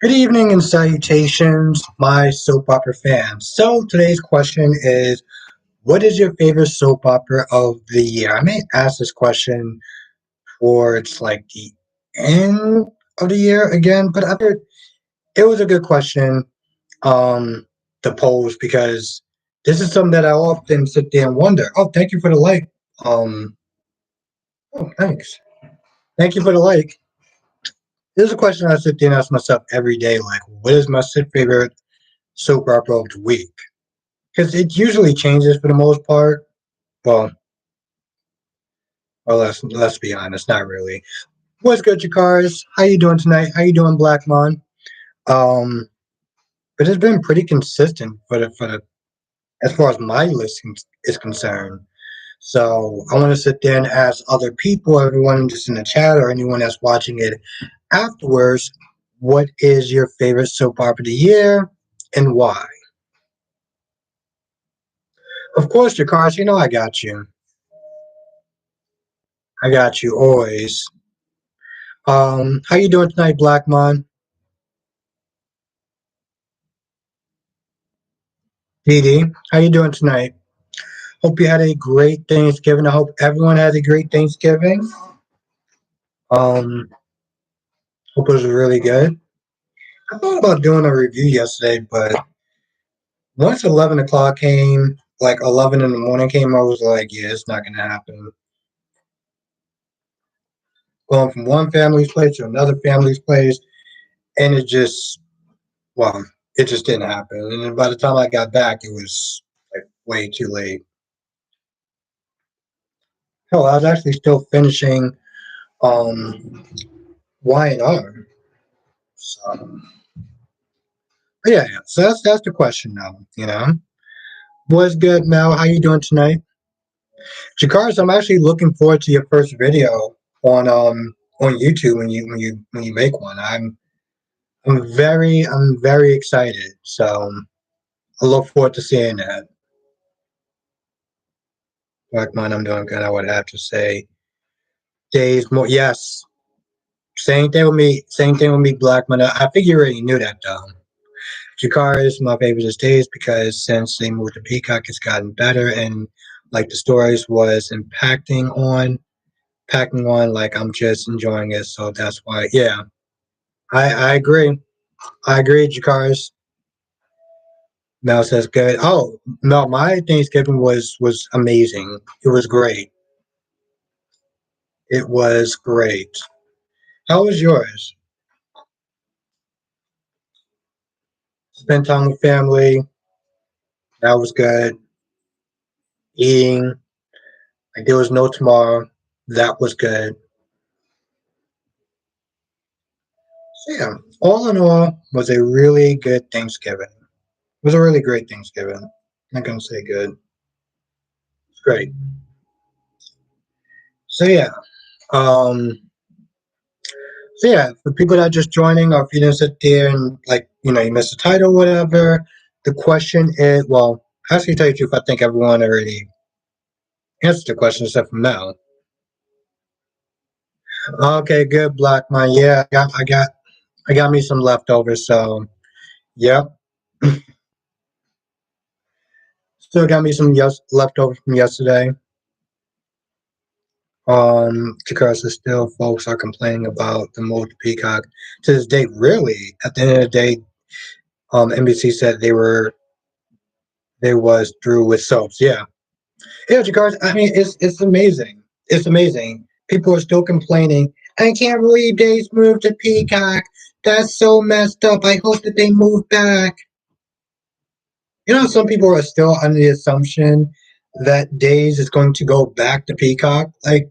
Good evening and salutations, my soap opera fans. So today's question is, what is your favorite soap opera of the year? I may ask this question towards like the end of the year again, but I figured it was a good question um, to pose because this is something that I often sit there and wonder. Oh, thank you for the like. Um, oh, thanks. Thank you for the like. This is a question I sit there and ask myself every day. Like, what is my favorite soap opera of the week? Because it usually changes for the most part. Well, let's be honest, not really. What's good, Jakars? How you doing tonight? How you doing, Blackmon? Um, but it's been pretty consistent for the as far as my list is concerned. So I want to sit there and ask other people, everyone just in the chat or anyone that's watching it afterwards, what is your favorite soap opera of the year and why? Of course, Jakars, you know I got you. I got you always. How you doing tonight, Blackmon? Dee Dee, how you doing tonight? Hope you had a great Thanksgiving. I hope everyone had a great Thanksgiving. Um, hope it was really good. I thought about doing a review yesterday, but once 11 o'clock came, like 11 in the morning came, I was like, yeah, it's not gonna happen. Going from one family's place to another family's place, and well, it just didn't happen. And then by the time I got back, it was like way too late. Hell, I was actually still finishing um Y&R. So, yeah. So that's the question now. What's good, Mel? How you doing tonight, Jakars? I'm actually looking forward to your first video on YouTube when you make one. I'm very excited. So I look forward to seeing that. Like mine, I'm doing good. I would have to say days more. Yes, same thing with me. Same thing with me, Blackman. I figure you already knew that though. Jakar is my favorite these days because since they moved to Peacock, it's gotten better and like the stories was packing on like I'm just enjoying it. So that's why, yeah, I agree. I agree, Jakars. Mel says good. Oh, Mel, my Thanksgiving was amazing. It was great. It was great. How was yours? Spent time with family. That was good. Eating. Like there was no tomorrow. That was good. So yeah, all in all, was a really good Thanksgiving. It was a really great Thanksgiving. I'm not gonna say good. It's great. So yeah. Um for people that are just joining or if you didn't sit there and you missed the title, whatever, the question is actually tell you the truth, I think everyone already answered the question except for Mel. Okay, good, Black Man. Yeah, I got me some leftovers, so yep. Still got me some leftovers from yesterday. Because still folks are complaining about the move to Peacock to this day. Really, at the end of the day, NBC said they was through with soaps. Yeah, yeah, Jakar. I mean, it's amazing. It's amazing. People are still complaining. I can't believe Days moved to Peacock. That's so messed up. I hope that they move back. Some people are still under the assumption that Days is going to go back to Peacock. Like,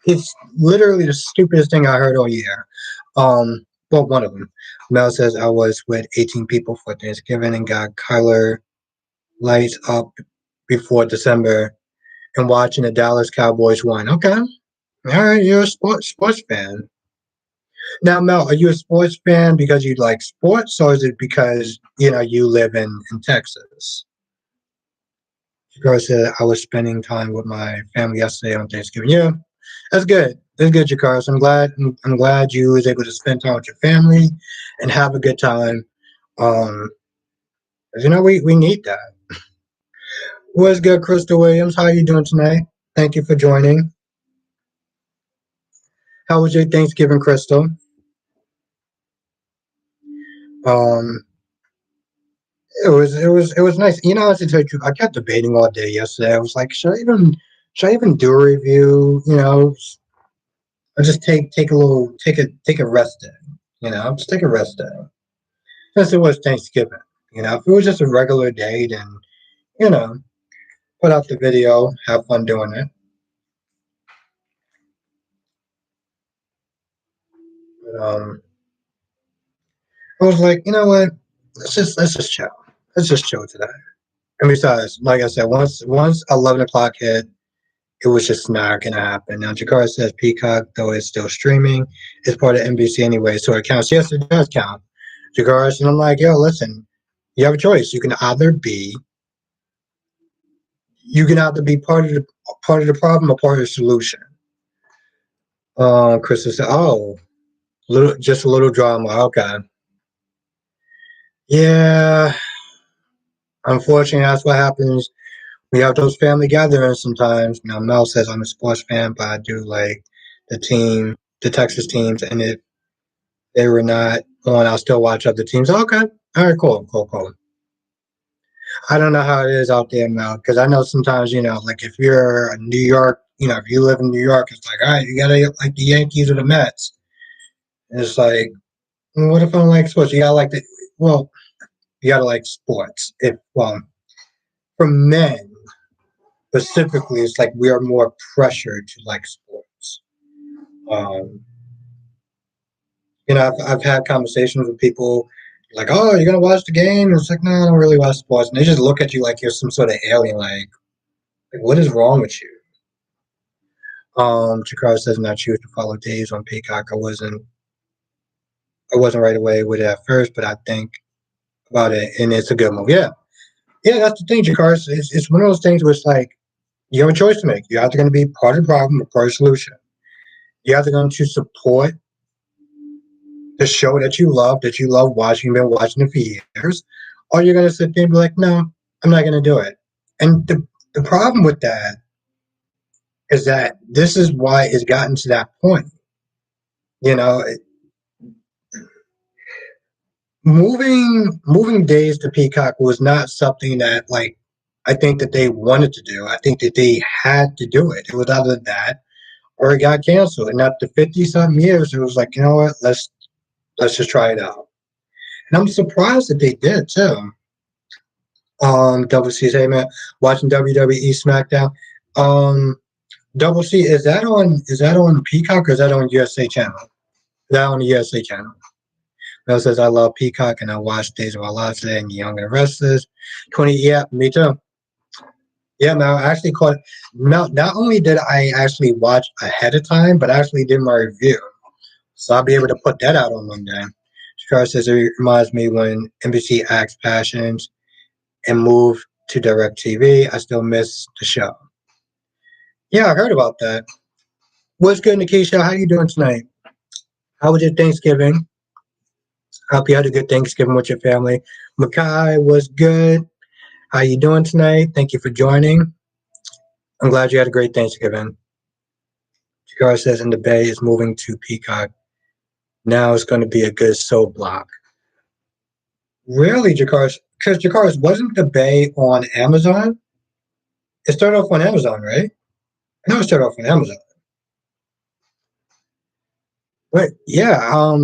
it's literally the stupidest thing I heard all year. One of them. Mel says I was with 18 people for Thanksgiving and got Kyler lights up before December and watching the Dallas Cowboys win. Okay, all right, you're a sports fan. Now, Mel, are you a sports fan because you like sports, or is it because you live in Texas? Girl said I was spending time with my family yesterday on Thanksgiving. Yeah, That's good. That's good, Jakar. So I'm glad you was able to spend time with your family and have a good time. Um, 'Cause, we need that. What's good, Crystal Williams? How are you doing tonight? Thank you for joining. How was your Thanksgiving, Crystal? Um, it was nice. To tell you the truth, I kept debating all day yesterday. I was like, should I even do a review? Or just take a rest day. Just take a rest day. Since it was Thanksgiving. If it was just a regular day, then you know, put out the video, have fun doing it. But, I was like, you know what? Let's just chill. Let's just chill today. And besides, like I said, once 11 o'clock hit, it was just not gonna happen. Now Jakar says Peacock, though it's still streaming, is part of NBC anyway, so it counts. Yes, it does count. Jakar, and I'm like, yo, listen, you have a choice. You can either be part of the problem or part of the solution. Chris said, oh, just a little drama. Okay. Yeah, unfortunately, that's what happens. We have those family gatherings sometimes. Mel says I'm a sports fan, but I do like the Texas teams, and if they were not on, I'll still watch other teams. Okay. All right, cool, cool, cool. I don't know how it is out there, Mel, because I know sometimes, like if you're in New York, if you live in New York, it's like, all right, you gotta like the Yankees or the Mets. And it's like, what if I don't like sports? Well, you gotta like sports. For men specifically, it's like we are more pressured to like sports. Um, I've had conversations with people like, oh, you're gonna watch the game? And it's like, no, I don't really watch sports. And they just look at you like you're some sort of alien, like what is wrong with you? Chikara says not choose to follow days on Peacock. I wasn't right away with it at first, but I think about it and it's a good move. Yeah. Yeah, that's the thing, Chikara. It's one of those things where it's like you have a choice to make. You're either going to be part of the problem or part of the solution. You're either going to support the show that you love watching, you've been watching it for years, or you're going to sit there and be like, no, I'm not going to do it. And the problem with that is that this is why it's gotten to that point. You know, moving days to Peacock was not something that like I think that they wanted to do. I think that they had to do it. It was either that or it got canceled. And after 50 some years, it was like, you know what, let's just try it out. And I'm surprised that they did too. Double C's, hey man, watching WWE SmackDown. Um, Double C, is that on Peacock or is that on USA channel? Is that on the USA channel? Mel says I love Peacock and I watched Days of Our Lives today and Young and Restless. 20, yeah, me too. Yeah, Mel, I actually caught Mel. Not only did I actually watch ahead of time, but I actually did my review. So I'll be able to put that out on Monday. Scar says it reminds me when NBC axed Passions and moved to DirecTV. I still miss the show. Yeah, I heard about that. What's good, Nikisha? How you doing tonight? How was your Thanksgiving? Hope you had a good Thanksgiving with your family. Makai was good. How you doing tonight? Thank you for joining. I'm glad you had a great Thanksgiving. Jakar says in the Bay is moving to Peacock. Now it's going to be a good soap block. Really, Jakar? Because Jakar wasn't the Bay on Amazon? It started off on Amazon, right? I know it started off on Amazon. But yeah,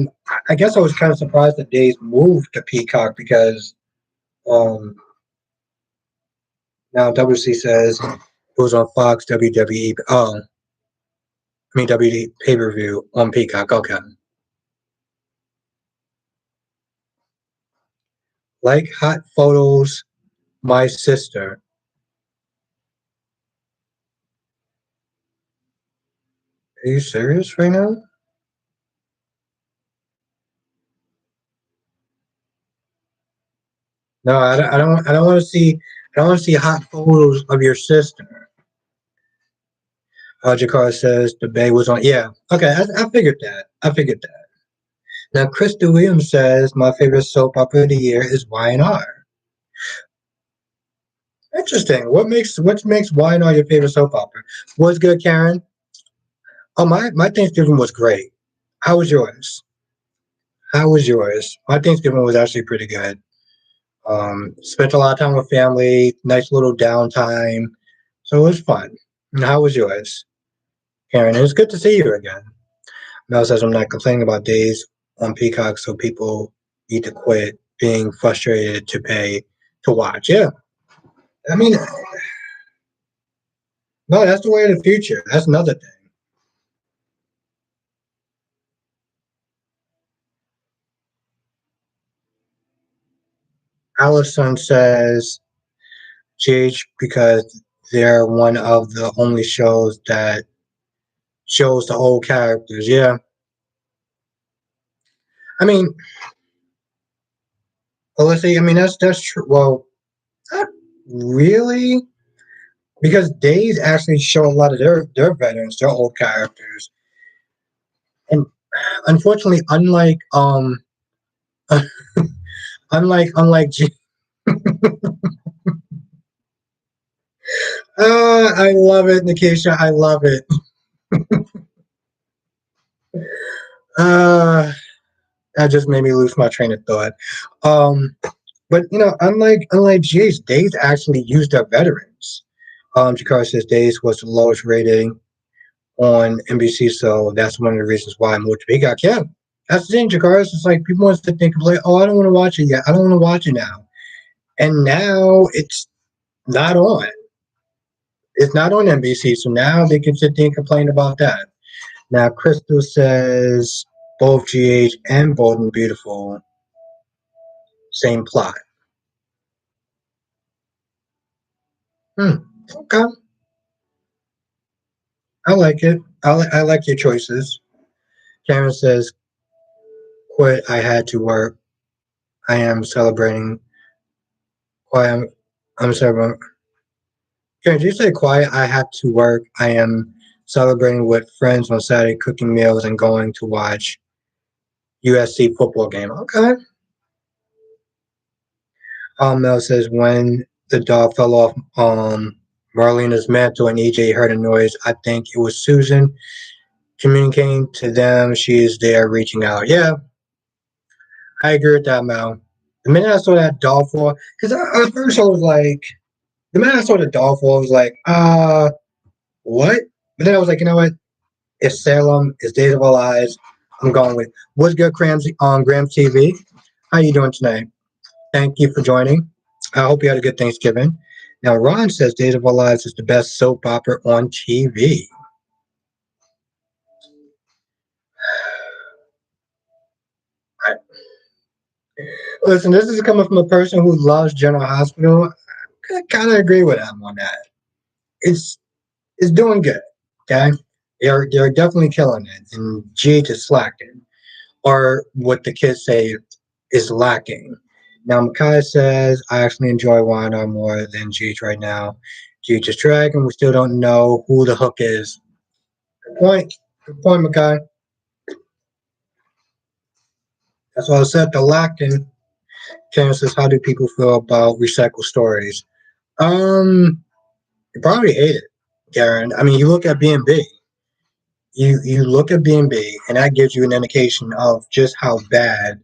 I guess I was kind of surprised that Days moved to Peacock because um, now WC says it was on Fox WWE. Oh, I mean WWE pay per view on Peacock. Okay. Like hot photos, my sister. Are you serious right now? No, I don't want to see. I don't want to see hot photos of your sister. Jakar says the Bay was on. Yeah, okay, I figured that. I figured that. Now, Krista Williams says my favorite soap opera of the year is Y&R. Interesting. What makes Y&R your favorite soap opera? What's good, Karen? Oh, my Thanksgiving was great. How was yours? How was yours? My Thanksgiving was actually pretty good. Spent a lot of time with family, nice little downtime, so it was fun. And how was yours, Karen? It's good to see you again. Mel says I'm not complaining about days on Peacock, so people need to quit being frustrated to pay to watch. Yeah, I mean, no, that's the way of the future. That's another thing. Allison says GH because they're one of the only shows that shows the old characters. Yeah, I mean, well, let's see. I mean, that's true. Well, not really, because Days actually show a lot of their veterans, their old characters, and unfortunately, unlike I love it, Nikisha. I love it. Uh, that just made me lose my train of thought. Um, but unlike GH, Days actually used their veterans. Jakar says Days was the lowest rating on NBC, so that's one of the reasons why I moved to Peacock. Yeah, that's the thing, Jakar. It's just like people want to think like, oh, I don't want to watch it yet. I don't want to watch it now, and now it's not on. It's not on NBC, so now they can sit there and complain about that. Now, Crystal says both GH and Bold and Beautiful, same plot. Hmm. Okay, I like it. I like your choices. Karen says, "Quit. I had to work. I am celebrating. Quiet. I'm celebrating. Karen, did you say quiet? I had to work. I am celebrating with friends on Saturday, cooking meals and going to watch USC football game. Okay. Mel says when the dog fell off Marlena's mantle and EJ heard a noise, I think it was Susan communicating to them she is there reaching out. Yeah, I agree with that, Mel. The minute I saw that dog fall, because at first I was like, the minute I saw the dog fall, I was like, what? But then I was like, you know what? It's Salem, it's Days of Our Lives. I'm going with what's good, Cramsy on Graham TV. How you doing tonight? Thank you for joining. I hope you had a good Thanksgiving. Now, Ron says Days of Our Lives is the best soap opera on TV. I, listen, this is coming from a person who loves General Hospital. I kind of agree with him on that. It's it's doing good. Okay, they're definitely killing it, and GH is slacking, or what the kids say is lacking. Now, Makai says I actually enjoy Wanda more than GH right now. GH is dragging. We still don't know who the hook is. Good point. Good point, Makai. That's why I said the lacking. Karen says, how do people feel about recycled stories? You probably hate it, Karen. I mean, you look at B&B. You look at B&B, and that gives you an indication of just how bad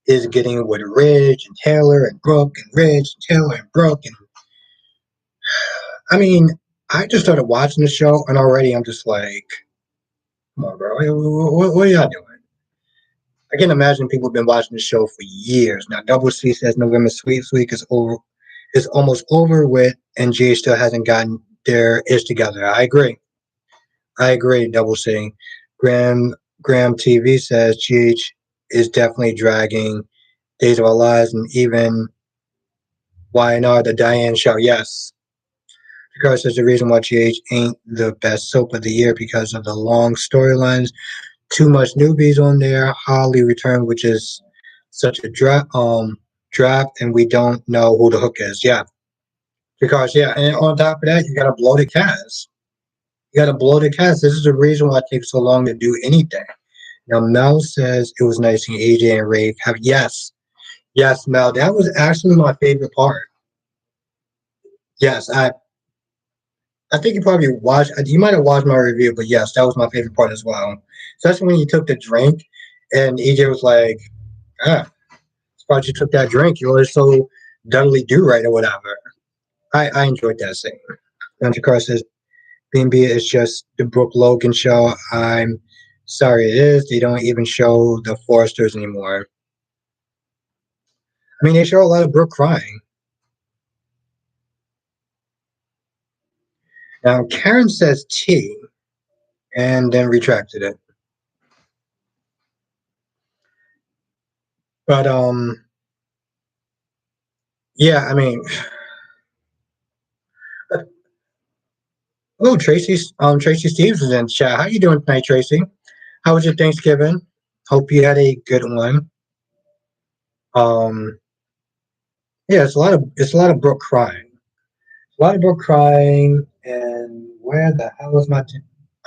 is getting with Ridge and Taylor and Brooke and Ridge and Taylor and Brooke. And I mean, I just started watching the show, and already I'm just like, come on, bro, what are y'all doing? I can imagine people have been watching the show for years now. Double C says November Sweep Week is over, is almost over with, and GH still hasn't gotten their ish together. I agree. I agree. Double C. Graham TV says GH is definitely dragging Days of Our Lives and even Y&R the Diane Show. Yes, because there's a reason why GH ain't the best soap of the year because of the long storylines. Too much newbies on there. Holly returned, which is such a draft, and we don't know who the hook is. Yeah, because yeah, and on top of that, you got a bloated cast. You gotta blow the cast. This is the reason why it takes so long to do anything. Now Mel says it was nice seeing AJ and Rafe have yes, Mel. That was actually my favorite part. Yes, I think you probably watched. You might have watched my review, but yes, that was my favorite part as well. Especially when you took the drink, and EJ was like, "Ah, spot you took that drink. You were so doubly do right or whatever." I enjoyed that scene. And Jakar says, "B&B is just the Brooke Logan show. I'm sorry, it is. They don't even show the Foresters anymore. I mean, they show a lot of Brooke crying." Now Karen says T, and then retracted it. But yeah, I mean, oh, Tracy Stevens is in chat. How you doing tonight, Tracy? How was your Thanksgiving? Hope you had a good one. Um, yeah, it's a lot of Brooke crying. A lot of Brooke crying, and where the hell is my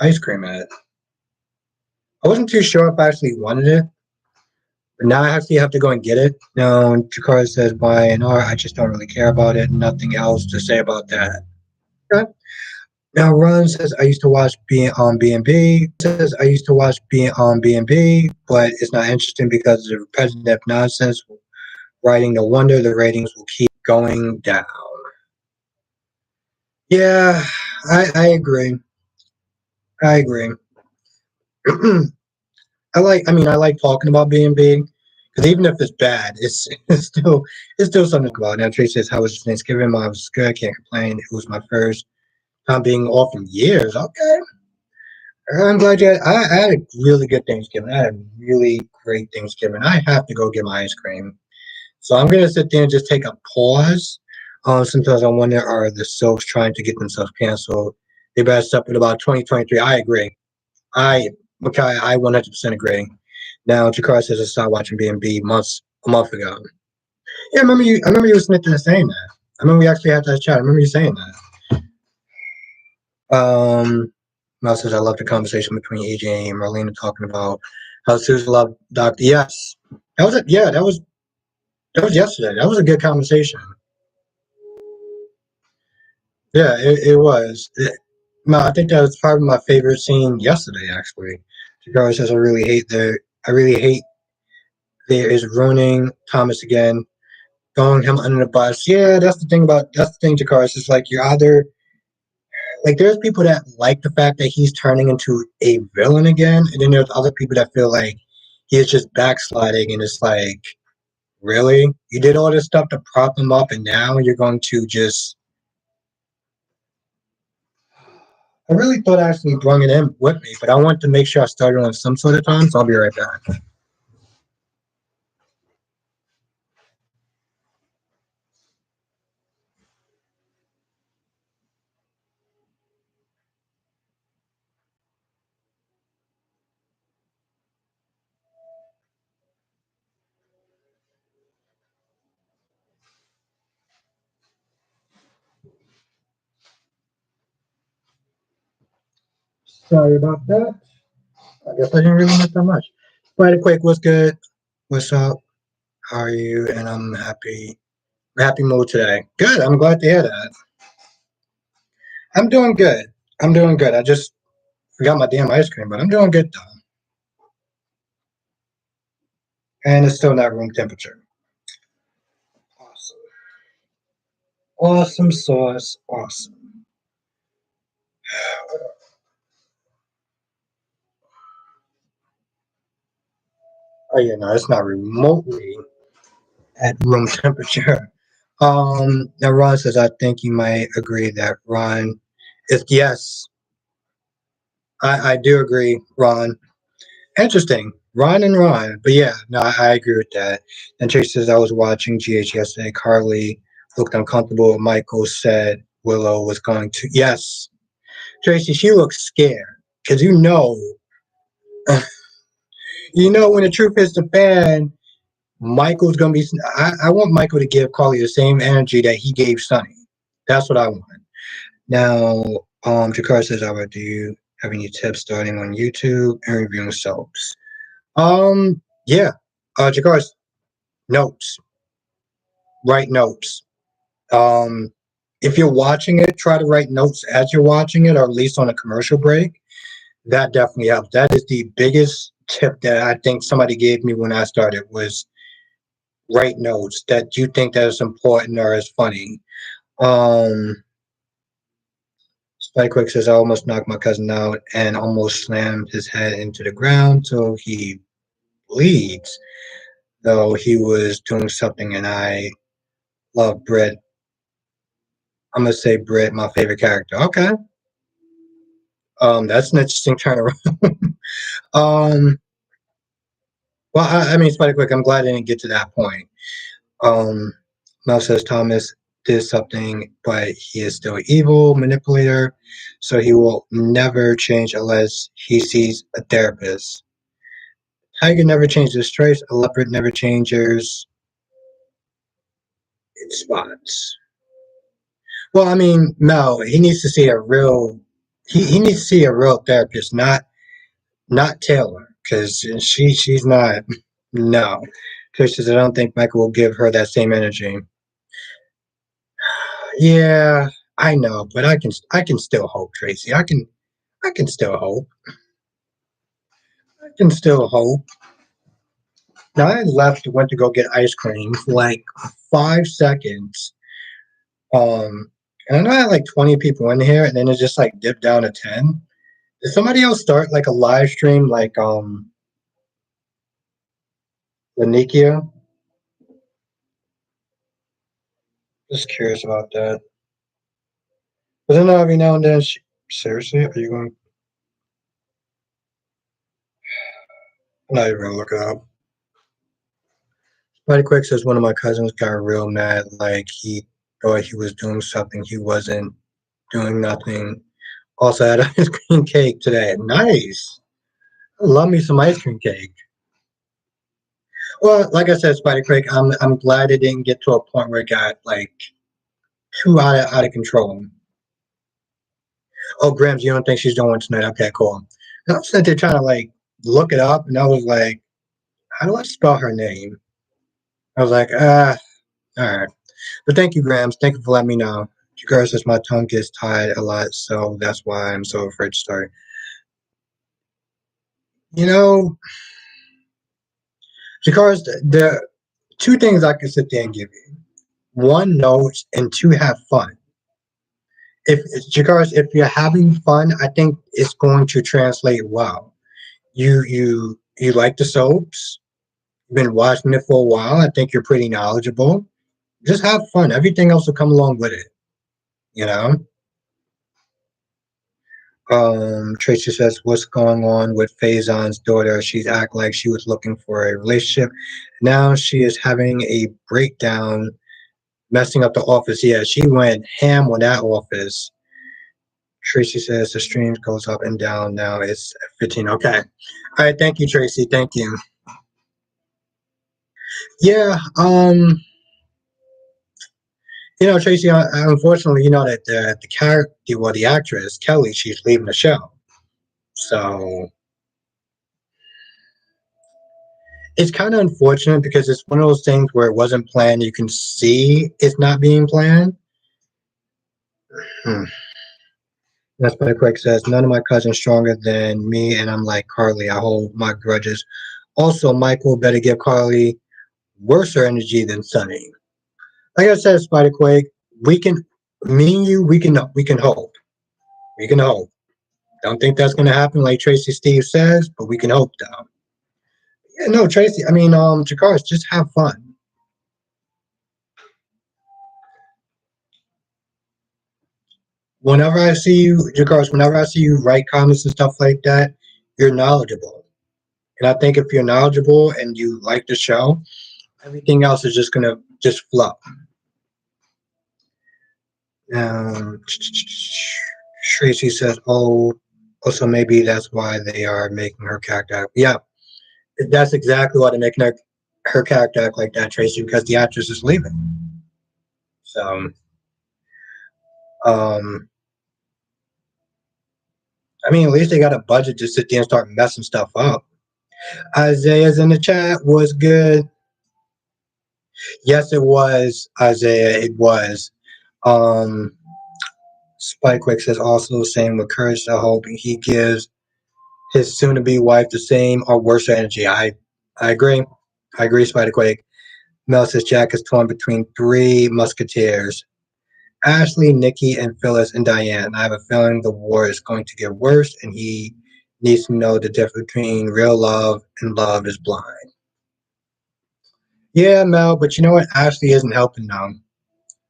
ice cream at? I wasn't too sure if I actually wanted it, but now I actually have to go and get it. No, Jakar says by and R, I just don't really care about it. Nothing else to say about that. Okay. Now Ron says I used to watch being on B&B. Says I used to watch being on B&B, but it's not interesting because of the repetitive nonsense writing. No wonder the ratings will keep going down. Yeah, I agree. I agree. I like talking about B&B because even if it's bad, it's still something about. Now Tracy says, "How was Thanksgiving? Mine was good. Can't complain. It was my first time being off in years." Okay, I'm glad you had. I had a really good Thanksgiving. I had a really great Thanksgiving. I have to go get my ice cream, so I'm gonna sit there and just take a pause. Sometimes I wonder, are the soaps trying to get themselves canceled? They better stop at about 2023. I agree. I Okay, I 100% agree. Now, Jakar says I started watching B&B a month ago. Yeah, I remember you. I remember you was saying that. I remember we actually had that chat. I remember you saying that. Mel says I love the conversation between AJ and Marlena talking about how Susan loved Doctor. Yes, that was it. Yeah, that was yesterday. That was a good conversation. Yeah, it was. No, I think that was probably my favorite scene yesterday. Actually, Jakar says I really hate there is ruining Thomas again, throwing him under the bus. Yeah, that's the thing, Jakar. It's just like you're either like there's people that like the fact that he's turning into a villain again, and then there's other people that feel like he is just backsliding, and it's like, really, you did all this stuff to prop him up, and now you're going to just. I really thought I actually brought it in with me, but I wanted to make sure I started on some sort of time, so I'll be right back. Sorry about that. I guess I didn't really miss that much. But quick, what's good? What's up? How are you? And I'm happy mood today. Good. I'm glad to hear that. I'm doing good. I'm doing good. I just forgot my damn ice cream, but I'm doing good though. And it's still not room temperature. Awesome. Awesome sauce. Awesome. Oh yeah, no, it's not remotely at room temperature. Now Ron says I think you might agree that Ron is yes. I do agree, Ron. Interesting. Ron and Ron. But yeah, no, I agree with that. And Tracy says I was watching GH yesterday. Carly looked uncomfortable. Michael said Willow was going to yes. Tracy, she looks scared. Cause you know when the truth hits the fan, Michael's gonna be I want Michael to give Carly the same energy that he gave Sonny. That's what I want. Now Jakar says, "Do you have any tips starting on YouTube and reviewing soaps?" Yeah. Jakar's notes. Write notes. Um, if you're watching it, try to write notes as you're watching it, or at least on a commercial break. That definitely helps. That is the biggest tip that I think somebody gave me when I started was write notes that you think that is important or is funny. Um, Spike Quick says, I almost knocked my cousin out and almost slammed his head into the ground so he bleeds, though he was doing something and I love Britt. I'm gonna say Britt, my favorite character. Okay. That's an interesting turnaround. um, well, I mean, Spike Quick, I'm glad I didn't get to that point. Um, Mel says Thomas did something, but he is still evil, manipulator, so he will never change unless he sees a therapist. Tiger never changes his traits. A leopard never changes its spots. Well, I mean, Mel, he needs to see a real. He needs to see a real therapist, not Taylor, because she's not. No, because I don't think Michael will give her that same energy. Yeah, I know, but I can still hope, Tracy. I can still hope. I can still hope. Now I left went to go get ice cream for like 5 seconds. Um and I know I had like 20 people in here and then it just like dipped down to 10. Did somebody else start like a live stream like Lanikia? Just curious about that. But then every now and then seriously, are you going I'm not even gonna look it up. Mighty Quick says one of my cousins got real mad, like he thought he was doing something he wasn't doing nothing. Also had ice cream cake today. Nice. I love me some ice cream cake. Well, like I said, Spider Craig, I'm glad it didn't get to a point where it got like too out of control. Oh, Grams, you don't think she's doing one tonight? Okay, cool. And I was sitting there trying to like look it up, and I was like, how do I spell her name? I was like, all right. But thank you, Grams. Thank you for letting me know. Jakar says my tongue gets tied a lot, so that's why I'm so afraid to start. You know, Jakar's the two things I can sit there and give you. One, notes, and two, have fun. If Jakaris, if you're having fun, I think it's going to translate well. You like the soaps. You've been watching it for a while. I think you're pretty knowledgeable. Just have fun. Everything else will come along with it. You know. Tracy says, "What's going on with Faison's daughter? She's act like she was looking for a relationship. Now she is having a breakdown, messing up the office. Yeah, she went ham on that office." Tracy says the stream goes up and down. Now it's 15. Okay. All right. Thank you, Tracy. Thank you. Yeah. Tracy. Unfortunately, that the character, well, the actress Kelly, she's leaving the show. So it's kind of unfortunate because it's one of those things where it wasn't planned. You can see it's not being planned. Hmm. That's why Craig says none of my cousins stronger than me, and I'm like Carly. I hold my grudges. Also, Michael better give Carly worse energy than Sunny. Like I said, Spider Quake, we can, me and you, we can hope. We can hope. Don't think that's gonna happen, like Tracy Steve says, but we can hope though. Yeah, no, Tracy. I mean, Jakaris, just have fun. Whenever I see you, Jakaris, whenever I see you write comments and stuff like that, you're knowledgeable. And I think if you're knowledgeable and you like the show, everything else is just gonna just flow. Um, Tracy says, "Oh, also maybe that's why they are making her character." Yeah, that's exactly why they're making her character act like that, Tracy, because the actress is leaving. So, um, I mean, at least they got a budget to sit there and start messing stuff up. Isaiah's in the chat. Was good. Yes, it was, Isaiah. It was. Um, Spikewick says also the same with courage to hope he gives his soon-to-be wife the same or worse energy. I agree. I agree, Spiderquake. Mel says Jack is torn between three musketeers. Ashley, Nikki, and Phyllis and Diane. I have a feeling the war is going to get worse, and he needs to know the difference between real love and love is blind. Yeah, Mel, but you know what? Ashley isn't helping now.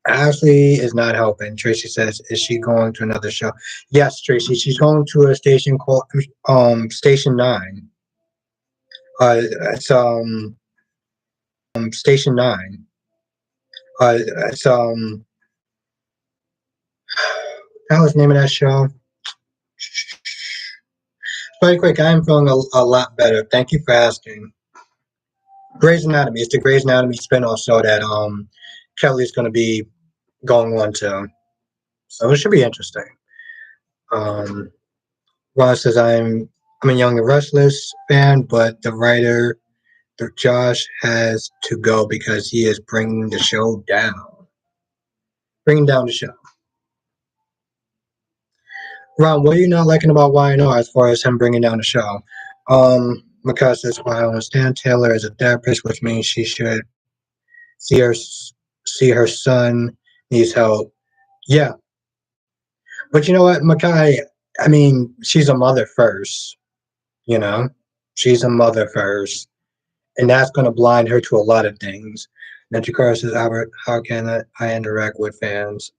Ashley is not helping. Tracy says, "Is she going to another show?" Yes, Tracy. She's going to a station called Station Nine. It's Station Nine. It's That was the name of that show. Very quick. I am feeling a lot better. Thank you for asking. Grey's Anatomy. It's the Grey's Anatomy spinoff show that Kelly's going to be going on to. So it should be interesting. Um, Ron says I'm a Young and Restless fan, but the writer Josh has to go because he is bringing the show down. Bringing down the show. Ron, what are you not liking about YNR as far as him bringing down the show? Because that's why I understand Taylor is a therapist, which means she should see her see her son needs help. Yeah, but you know what, Makai? I mean, she's a mother first. You know, she's a mother first, and that's going to blind her to a lot of things. Netrikar says, Albert, how can I interact with fans?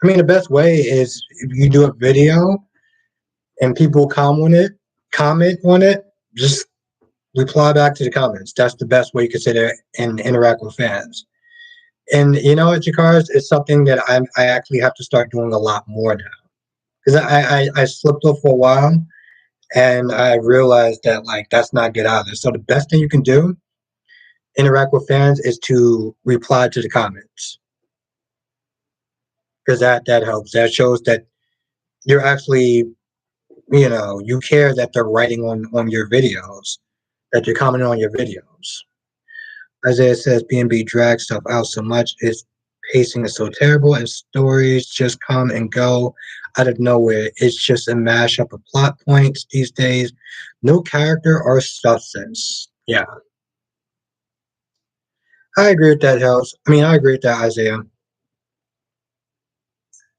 I mean, the best way is if you do a video and people comment on it, just reply back to the comments. That's the best way you can sit there and interact with fans. And you know what, Jakars, it's something that I actually have to start doing a lot more now. Because I slipped up for a while and I realized that like that's not good either. So the best thing you can do, interact with fans, is to reply to the comments. Because that helps. That shows that you're actually, you care that they're writing on your videos, that you're commenting on your videos. Isaiah says B&B drags stuff out so much. Its pacing is so terrible, and stories just come and go out of nowhere. It's just a mashup of plot points these days. No character or substance. Yeah, I agree with that, Hells. I mean, I agree with that, Isaiah.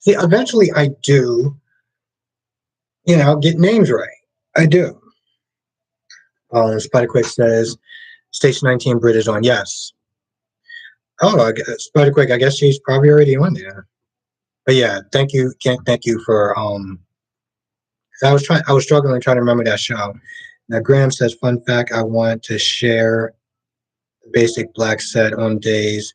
See, eventually I do, get names right. I do. Spiderquick says Station 19 Brit is on. Yes. Oh, Spiderquick, I guess she's probably already on there. But yeah, thank you. Can't thank you for I was struggling trying to remember that show. Now Graham says, fun fact I want to share the basic black set on days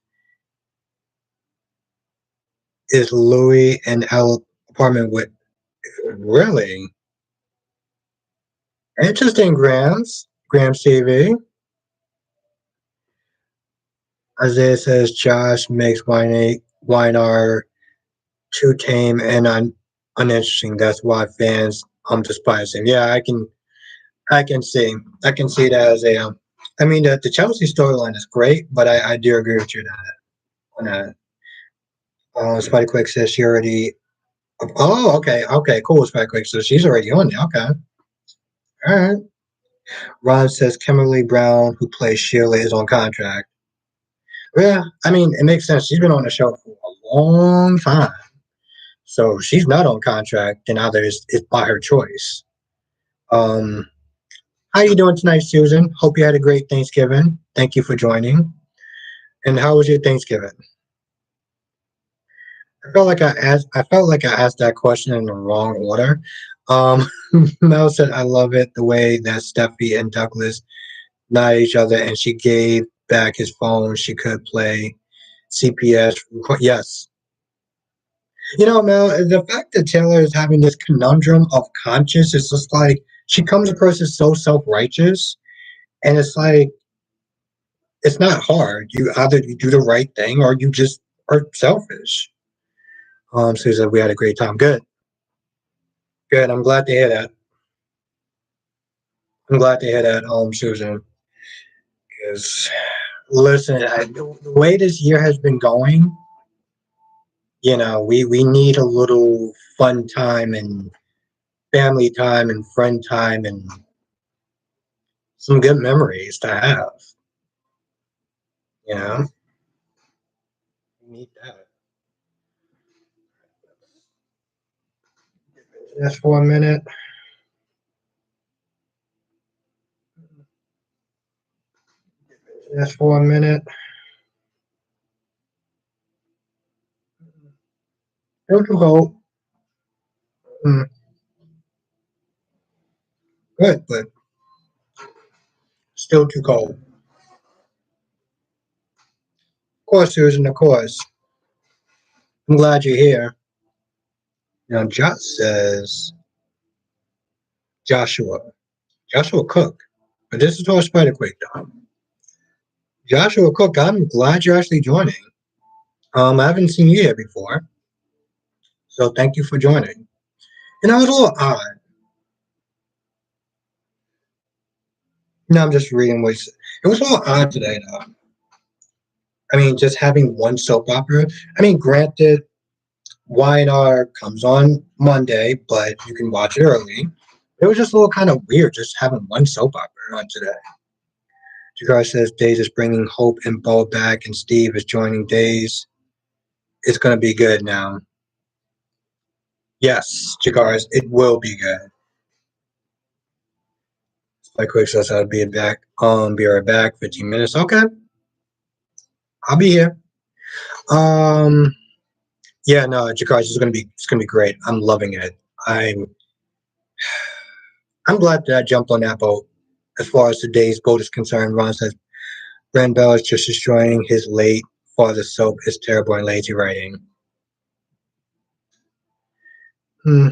is Louis and L apartment with really interesting Graham's TV. Isaiah says Josh makes Winar too tame and uninteresting. That's why fans despise him. Yeah, I can see that as a I mean the Chelsea storyline is great, but I do agree with you on that. Spiderquick says she already. Oh, okay, cool. Spiderquick, so she's already on there. Okay, all right. Ron says Kimberly Brown, who plays Sheila, is on contract. Yeah, I mean it makes sense. She's been on the show for a long time, so she's not on contract, and either it's by her choice. Um, how you doing tonight, Susan? Hope you had a great Thanksgiving. Thank you for joining. And how was your Thanksgiving? I felt like I asked that question in the wrong order. Um, Mel said, "I love it the way that Steffi and Douglas nod each other, and she gave back his phone. She could play CPS. Yes, Mel. The fact that Taylor is having this conundrum of conscience is just like she comes across as so self-righteous, and it's like it's not hard. You either you do the right thing or you just are selfish." Susan, we had a great time. Good, good. I'm glad to hear that. I'm glad to hear that, Susan. Because listen, the way this year has been going, we need a little fun time and family time and friend time and some good memories to have. You know, we need that. Just for a minute. Just for a minute. Still too cold. Mm, good, but still too cold. Of course, Susan. Of course. I'm glad you're here. Now, Josh says Joshua. Joshua Cook. But this is all Spider Quake, though. Joshua Cook, I'm glad you're actually joining. I haven't seen you here before, so thank you for joining. And I was a little odd. No, I'm just reading what it was a little odd today, though. I mean, just having one soap opera. I mean, granted, YNR comes on Monday, but you can watch it early. It was just a little kind of weird just having one soap opera on today. Jakar says Days is bringing Hope and Bo back, and Steve is joining Days. It's going to be good now. Yes, Jakar, it will be good. Like quick says, I'll be back. Be right back. 15 minutes. Okay, I'll be here. Um, yeah, no, Jakar, it's gonna be great. I'm loving it. I'm glad that I jumped on that boat. As far as today's boat is concerned, Ron says Brand Bell is just destroying his late father's soap. Is terrible and lazy writing. Hmm.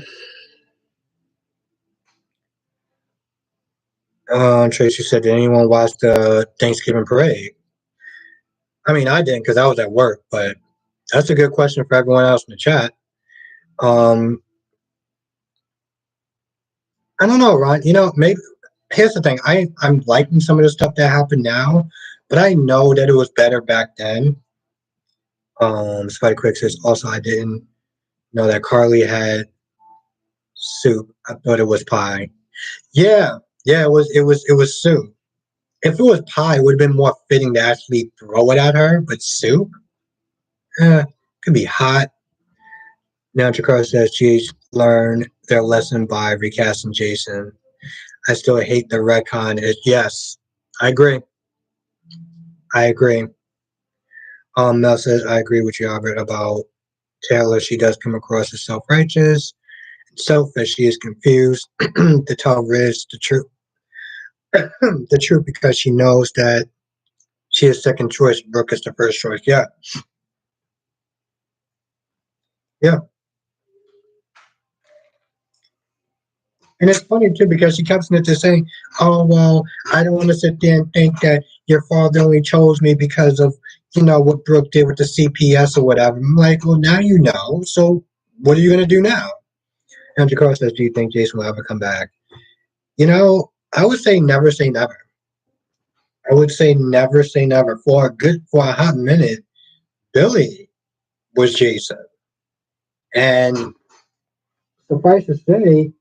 Tracy said, did anyone watch the Thanksgiving parade? I mean, I didn't because I was at work, but that's a good question for everyone else in the chat. Um, I don't know, Ron. Maybe here's the thing. I'm liking some of the stuff that happened now, but I know that it was better back then. Spider Quick says also I didn't know that Carly had soup. I thought it was pie. Yeah, yeah, it was soup. If it was pie, it would have been more fitting to actually throw it at her, but soup? Could be hot. Now Jakar says GH learned their lesson by recasting Jason. I still hate the retcon. Yes, I agree. I agree. Mel says I agree with you, Albert, about Taylor. She does come across as self-righteous and selfish. She is confused to tell Riz the truth. The truth because she knows that she is second choice. Brooke is the first choice. Yeah, yeah. And it's funny too because she kept saying, "Oh well, I don't want to sit there and think that your father only chose me because of what Brooke did with the CPS or whatever." I'm like, "Well, now you know. So what are you going to do now?" And Jakar says, "Do you think Jason will ever come back?" I would say never say never. I would say never say never. For a hot minute, Billy was Jason, and suffice to say,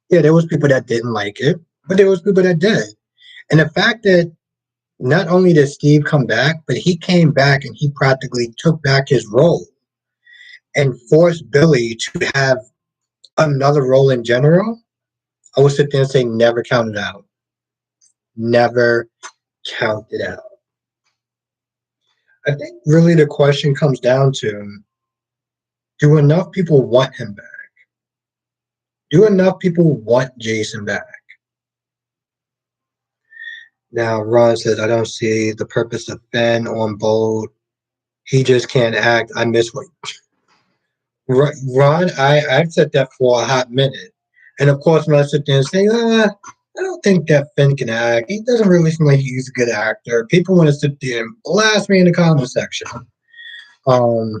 yeah, there was people that didn't like it, but there was people that did. And the fact that not only did Steve come back, but he came back and he practically took back his role and forced Billy to have another role in general. I would sit there and say never count it out. Never count it out. I think really the question comes down to, do enough people want him back? Do enough people want Jason back? Now, Ron says, I don't see the purpose of Ben on bold. He just can't act. I miss what. Ron, I've said that for a hot minute. And of course, when I sit there and say, I don't think that Finn can act. He doesn't really seem like he's a good actor. People want to sit there and blast me in the comment section. Um,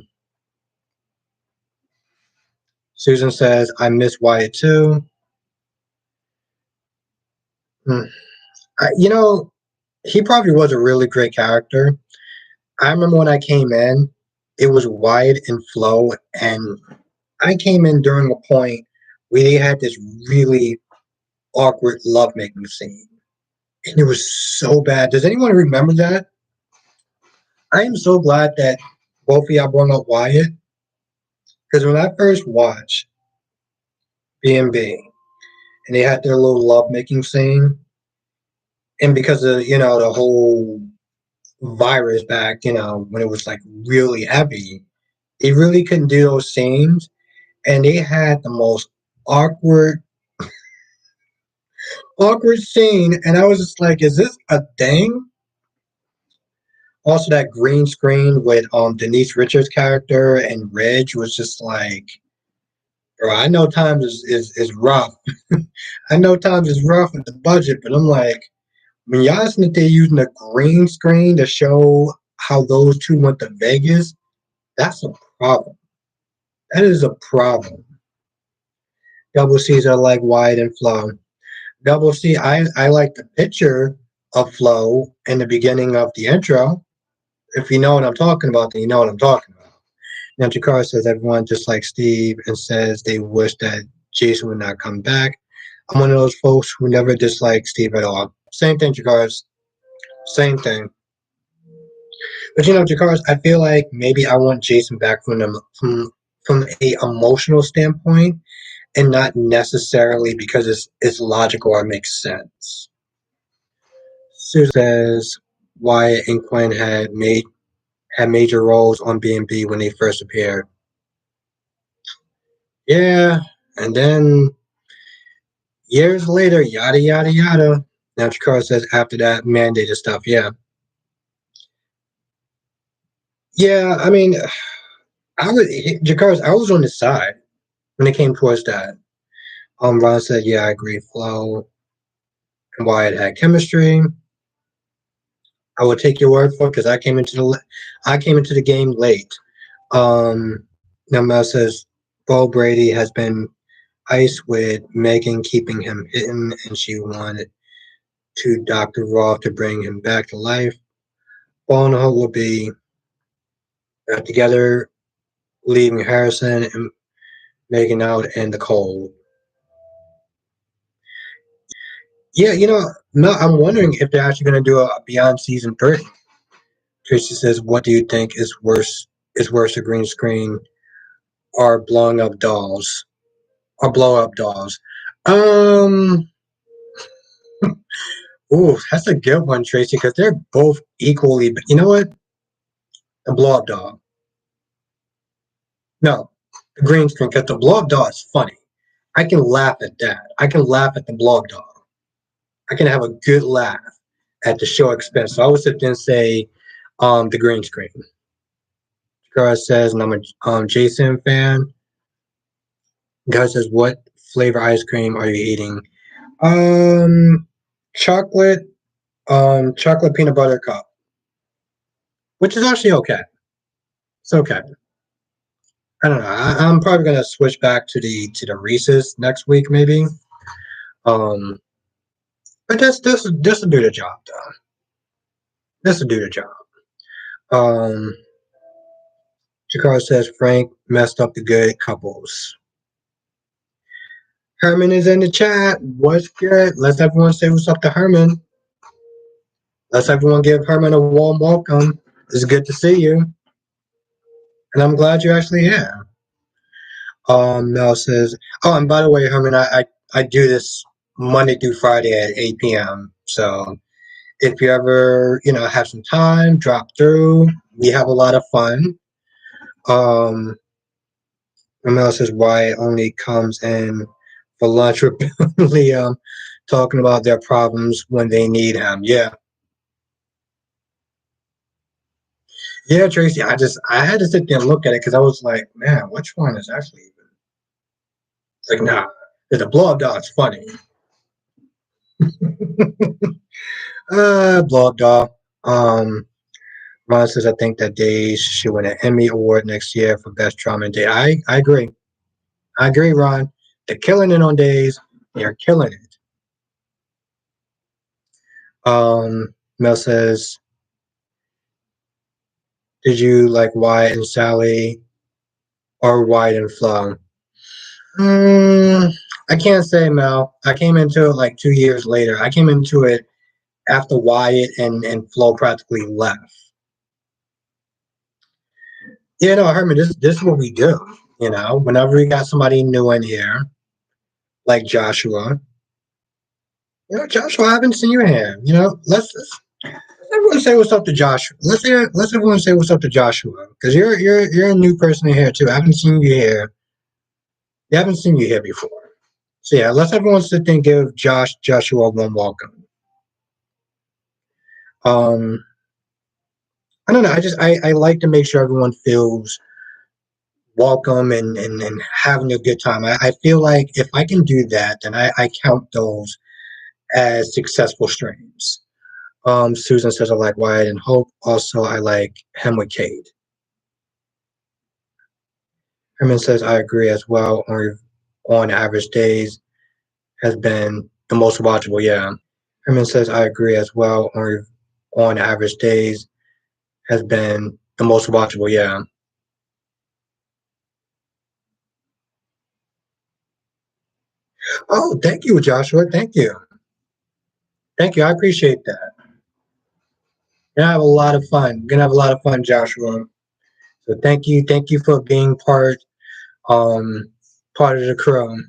Susan says, I miss Wyatt too. Hmm. You know, he probably was a really great character. I remember when I came in, it was Wyatt and Flo, and I came in during a point where they had this really awkward lovemaking scene. And it was so bad. Does anyone remember that? I am so glad that both of y'all brought up Wyatt, because when I first watched B&B and they had their little lovemaking scene, and because of the whole virus back, when it was like really heavy, they really couldn't do those scenes, and they had the most awkward, awkward scene, and I was just like, "Is this a thing?" Also, that green screen with Denise Richards' character and Reg was just like, bro, I know times is rough. I know times is rough with the budget, but I'm like, when y'all think they're using a green screen to show how those two went to Vegas, that's a problem. That is a problem. Double C's are like Wyatt and Flo. Double C, I like the picture of Flo in the beginning of the intro. If you know what I'm talking about, then you know what I'm talking about. Now, Jakar says everyone just like Steve and says they wish that Jason would not come back. I'm one of those folks who never disliked Steve at all. Same thing, Jakars. Same thing. But Jakars, I feel like maybe I want Jason back from a emotional standpoint and not necessarily because it's logical or makes sense. Sue says Wyatt and Quinn had major roles on B&B when they first appeared. Yeah, and then years later, yada yada yada. Now Chikara says after that mandated stuff. Yeah, yeah. I mean, I was Jakar. I was on the side when it came towards that. Ron said, "Yeah, I agree." Flo and Wyatt had chemistry. I will take your word for it because I came into the game late. Um, now Mel says Bo Brady has been ice with Megan keeping him hidden, and she wanted to Dr. Roth to bring him back to life. Bo and Hope will be together, leaving Harrison and Megan out in the cold. Yeah, no, I'm wondering if they're actually going to do a Beyond season 3. Tracy says, "What do you think is worse? Is worse, a green screen or blowing up dolls or blow up dolls?" Um, ooh, that's a good one, Tracy, because they're both equally. You know what? The blow up doll. No, the green screen, because the blow up doll is funny. I can laugh at that. I can laugh at the blow up doll. I can have a good laugh at the show expense. So I would sit there and say, the green screen. Girl says, and I'm a Jason fan. Guy says, what flavor ice cream are you eating? Um, chocolate, chocolate peanut butter cup, which is actually okay. It's okay. I don't know. I'm probably gonna switch back to the Reese's next week, maybe. Um, but this will do the job, though. This will do the job. Um, Jakar says Frank messed up the good couples. Herman is in the chat. What's good? Let's everyone say what's up to Herman. Let's everyone give Herman a warm welcome. It's good to see you. And I'm glad you're actually here. Mel says, oh, and by the way, Herman, I do this Monday through Friday at 8 p.m. So if you ever, have some time, drop through. We have a lot of fun. Mel says, why it only comes in for lunch with Liam talking about their problems when they need him. Yeah. Yeah, Tracy, I had to sit there and look at it because I was like, man, which one is actually even? It's like, nah, the blow up doll is funny. Blow up doll. Ron says, I think that they should win an Emmy Award next year for Best Drama and Day. I agree. I agree, Ron. They're killing it on days. They're killing it. Mel says, "Did you like Wyatt and Sally or Wyatt and Flo?" Mm, I can't say, Mel. I came into it like 2 years later. I came into it after Wyatt and Flo practically left. Yeah, no, Herman, this is what we do. Whenever we got somebody new in here, like Joshua. Joshua, I haven't seen you here. Let's everyone say what's up to Joshua. Let's everyone say what's up to Joshua because you're a new person in here too. I haven't seen you here. You haven't seen you here before. So yeah, let's everyone sit there and give Joshua one welcome. Um, I don't know. I like to make sure everyone feels welcome and having a good time. I feel like if I can do that, then I count those as successful streams. Susan says I like Wyatt and Hope. Also, I like him with Cade. Herman says I agree as well. On average days has been the most watchable. Yeah. Herman says I agree as well. On average days has been the most watchable. Yeah. Oh, thank you, Joshua. Thank you. Thank you. I appreciate that. We're gonna have a lot of fun. We're gonna have a lot of fun, Joshua. So thank you. Thank you for being um part of the crew.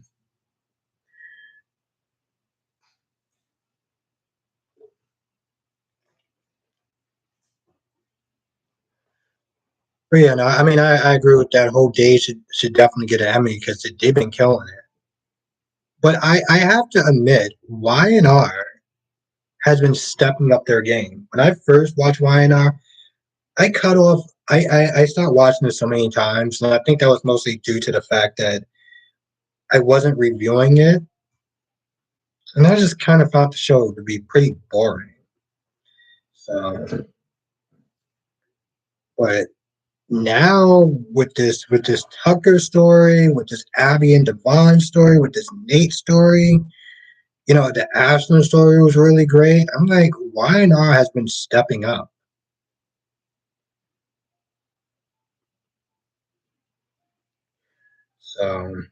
But yeah, no, I mean, I agree with that. Whole day should definitely get an Emmy because they've been killing it. But I have to admit, Y&R has been stepping up their game. When I first watched Y&R, I cut off. I stopped watching it so many times, and I think that was mostly due to the fact that I wasn't reviewing it, and I just kind of found the show to be pretty boring. So, but now with this Tucker story, with this Abby and Devon story, with this Nate story, the Ashland story was really great. I'm like, Y&R has been stepping up. So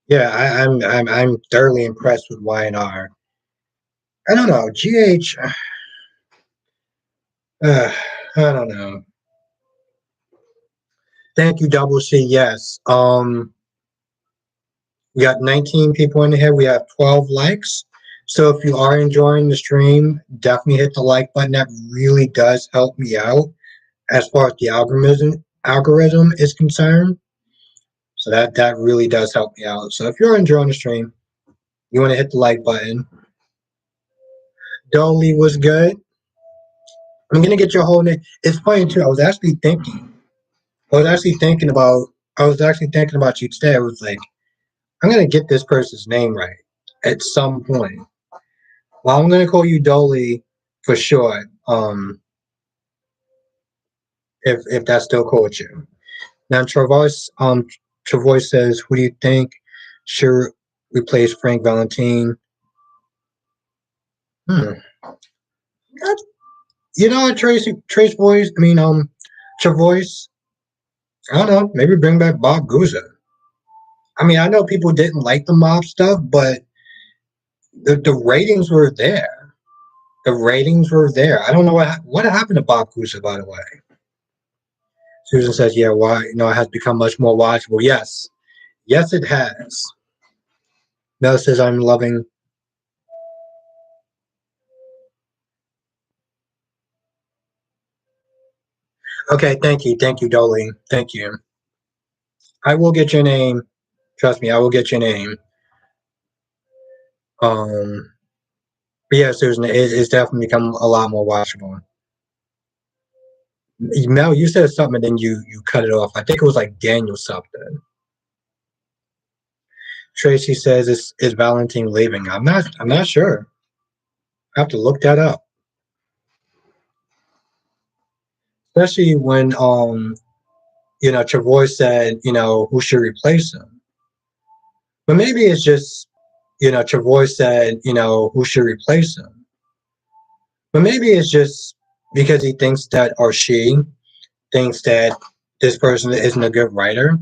yeah, I'm thoroughly impressed with Y&R. I don't know, GH. Uh, I don't know. Thank you, Double C. Yes. We got 19 people in here. We have 12 likes. So if you are enjoying the stream, definitely hit the like button. That really does help me out as far as the algorithm is concerned. So that really does help me out. So if you're enjoying the stream, you want to hit the like button. Dolly was good. I'm gonna get your whole name. It's funny too. I was actually thinking about. I was actually thinking about you today. I was like, I'm gonna get this person's name right at some point. Well, I'm gonna call you Dolly for short. If that's still cool with you. Now, Travois says, "Who do you think should replace Frank Valentine?" Hmm. Trace Boys. I mean, Travois. I don't know. Maybe bring back Bob Guza. I mean, I know people didn't like the mob stuff, but the ratings were there. The ratings were there. I don't know what happened to Bob Guza, by the way. Susan says, "Yeah, why? It has become much more watchable." Yes, yes, it has. Mel says, "I'm loving." Okay, thank you, Dolly. Thank you. I will get your name. Trust me, I will get your name. Um, but yeah, Susan, it's definitely become a lot more watchable. Mel, you said something, and then you cut it off. I think it was like Daniel something. Tracy says, "Is Valentine leaving?" I'm not sure. I have to look that up. Especially when Travois said, who should replace him. But maybe it's just, Travoy said, who should replace him. But maybe it's just because he thinks that, or she thinks that this person isn't a good writer.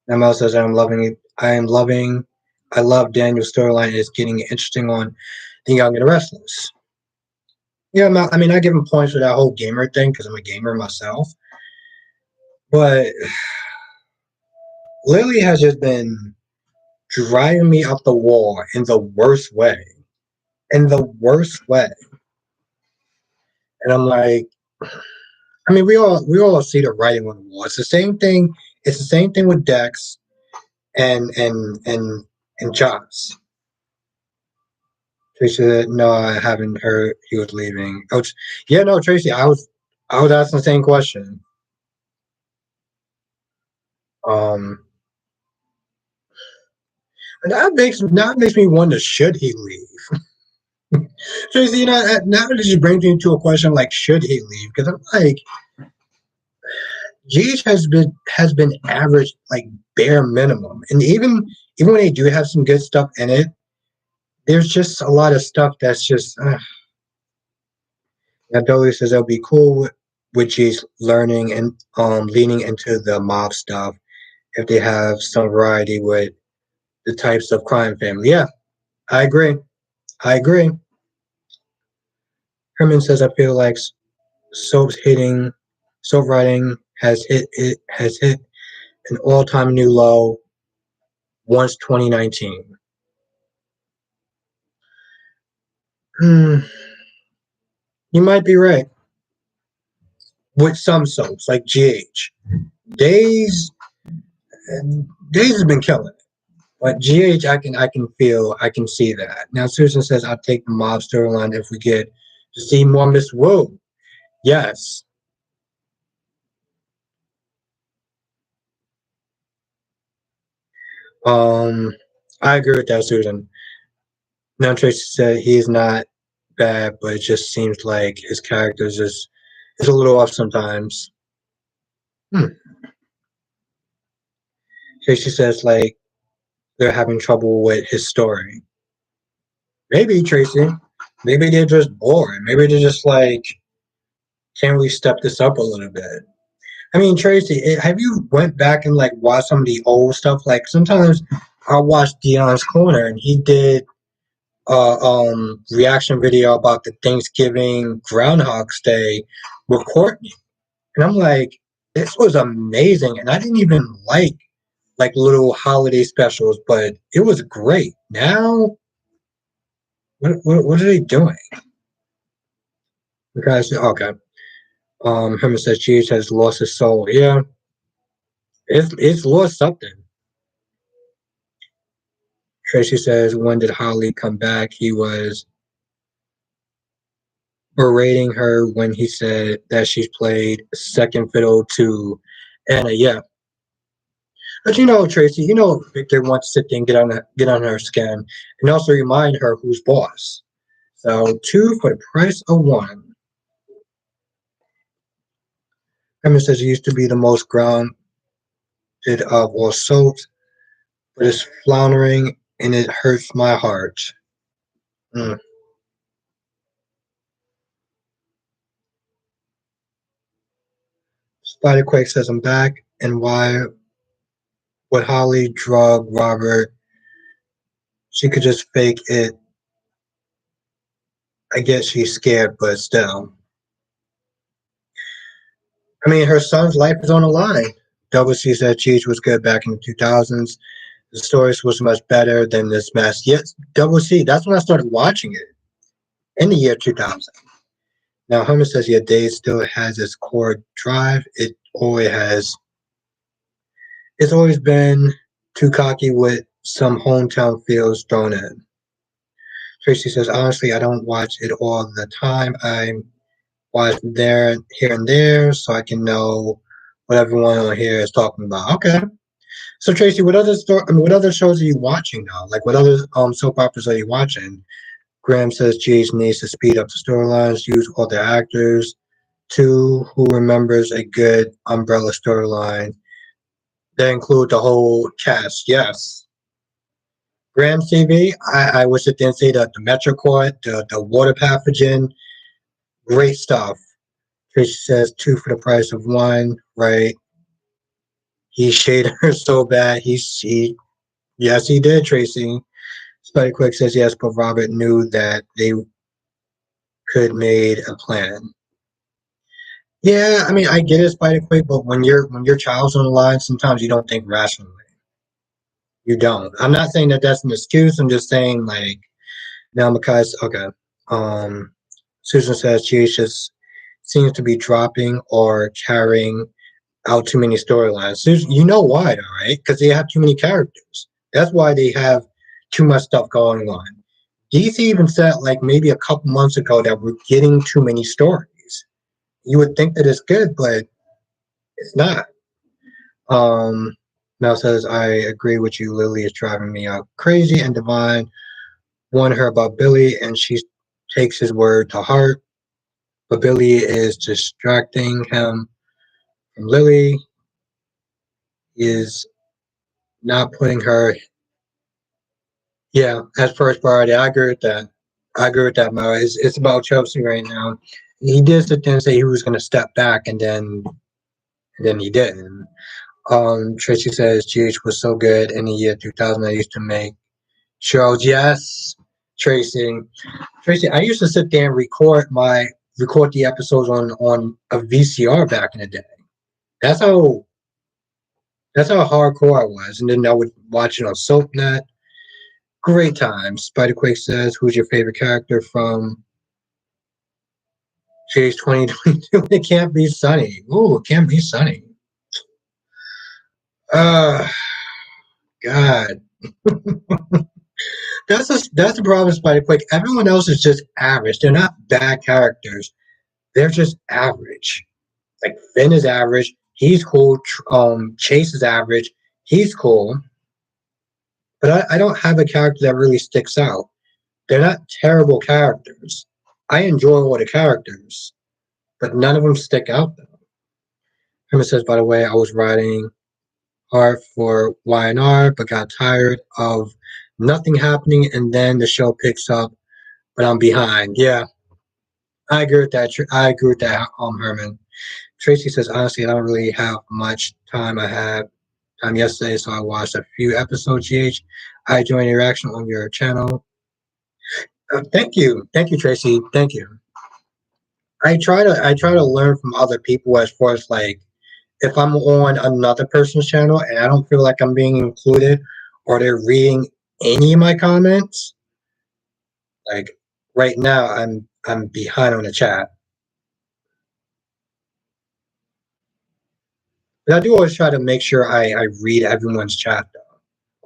Mel says, I love Daniel's storyline. It's getting interesting on The Young and the Restless. Yeah, I mean, I give him points for that whole gamer thing because I'm a gamer myself. But Lily has just been driving me up the wall in the worst way. In the worst way. And I'm like, I mean, we all see the writing on the wall. It's the same thing. It's the same thing with Dex and Joss. Tracy said, "No, I haven't heard he was leaving." Oh, yeah, no, Tracy, I was asking the same question. Um, and that makes me wonder: should he leave? Tracy, now that you bring me to a question like, should he leave? Because I'm like, GH has been average, like bare minimum, and even when they do have some good stuff in it, there's just a lot of stuff that's just. Now, Dolly says it'll be cool with GH learning and leaning into the mob stuff if they have some variety with the types of crime family. Yeah, I agree. I agree. Herman says I feel like soap's hitting soap writing has hit an all time new low once 2019. Hmm, you might be right. With some soaps like GH. Days Days has been killing it. But GH I can see that. Now Susan says I'll take the mob storyline if we get to see more Miss Wu. Yes. Um I agree with that, Susan. Now Tracy said he is not bad, but it just seems like his character is a little off sometimes. Hmm. Tracy says like they're having trouble with his story. Maybe Tracy. Maybe they're just bored. Maybe they're just like, can we step this up a little bit? I mean, Tracy, have you went back and like watched some of the old stuff? Like sometimes I'll watch Dion's Corner and he did reaction video about the Thanksgiving Groundhog's Day with Courtney. And I'm like, this was amazing. And I didn't even like little holiday specials, but it was great. Now, what are they doing? Because okay, Herman says Cheese has lost his soul. Yeah, it's lost something. Tracy says, when did Holly come back? He was berating her when he said that she's played second fiddle to Anna. Yeah, but Tracy, Victor wants to sit there and get on her skin, and also remind her who's boss. So two for the price of one. Herman says he used to be the most grounded of all soaps, but it's floundering and it hurts my heart. Mm. Spiderquake says I'm back, and why would Holly drug Robert? She could just fake it. I guess she's scared, but still. I mean, her son's life is on the line. Double C said Cheech was good back in the 2000s. The stories was much better than this mess. Yes, Double C. That's when I started watching it in the year 2000. Now, Herman says, yeah, Dave still has its core drive. It always has. It's always been too cocky with some hometown feels thrown in. Tracy says, honestly, I don't watch it all the time. I watch there, here, and there, so I can know what everyone on here is talking about. Okay. So Tracy, what other shows are you watching now? Like, what other soap operas are you watching? Graham says GH needs to speed up the storylines, use all the actors. Two, who remembers a good umbrella storyline that include the whole cast? Yes. Grams TV, I would sit there and say that the Metrocort, the water pathogen, great stuff. Tracy says two for the price of one, right? He shaded her so bad. Yes, he did, Tracy. Spuddy Quick says yes, but Robert knew that they could made a plan. Yeah, I mean, I get it, Spidey Quick, but when your child's on the line, sometimes you don't think rationally. You don't. I'm not saying that that's an excuse. I'm just saying like now Makai's okay. Um, Susan says she just seems to be dropping or carrying out too many storylines. Susan, you know why, though, right? Because they have too many characters. That's why they have too much stuff going on. DC even said like maybe a couple months ago that we're getting too many stories. You would think that it's good, but it's not. Um, Mel says, I agree with you. Lily is driving me out crazy, and Divine warned her about Billy, and she takes his word to heart. But Billy is distracting him from Lily. He is not putting her, yeah, as first priority. I agree with that. I agree with that, Mel. It's about Chelsea right now. He did sit there and say he was going to step back, and then he didn't. Tracy says GH was so good in the year 2000. I used to make shows. Yes, Tracy. Tracy, I used to sit there and record the episodes on a VCR back in the day. That's how that's how hardcore I was. And then I would watch it on SoapNet. Great times. Spiderquake says, "Who's your favorite character from GH 2022?" It can't be Sunny. Ooh, it can't be Sunny. Uh God. That's the problem with Spider-Quick. Everyone else is just average. They're not bad characters. They're just average. Like Finn is average. He's cool. Chase is average. He's cool. But I don't have a character that really sticks out. They're not terrible characters. I enjoy all the characters, but none of them stick out though. Herman says, by the way, I was writing hard for YNR, but got tired of nothing happening, and then the show picks up, but I'm behind. Yeah, I agree with that. I agree with that, Herman. Tracy says, honestly, I don't really have much time. I had time yesterday, so I watched a few episodes. GH, I enjoyed the reaction on your channel. Thank you, Tracy. Thank you. I try to learn from other people as far as like if I'm on another person's channel and I don't feel like I'm being included or they're reading any of my comments. Like right now, I'm behind on the chat. But I do always try to make sure I read everyone's chat though.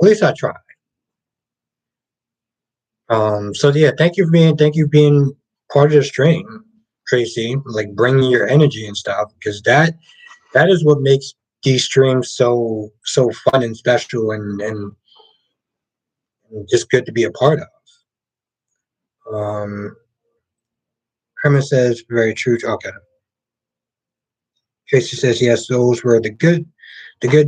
At least I try. So yeah, thank you for being part of the stream, Tracy. Like bringing your energy and stuff because that is what makes these streams so fun and special and just good to be a part of. Um, Herman says very true. Okay. Tracy says yes, those were the good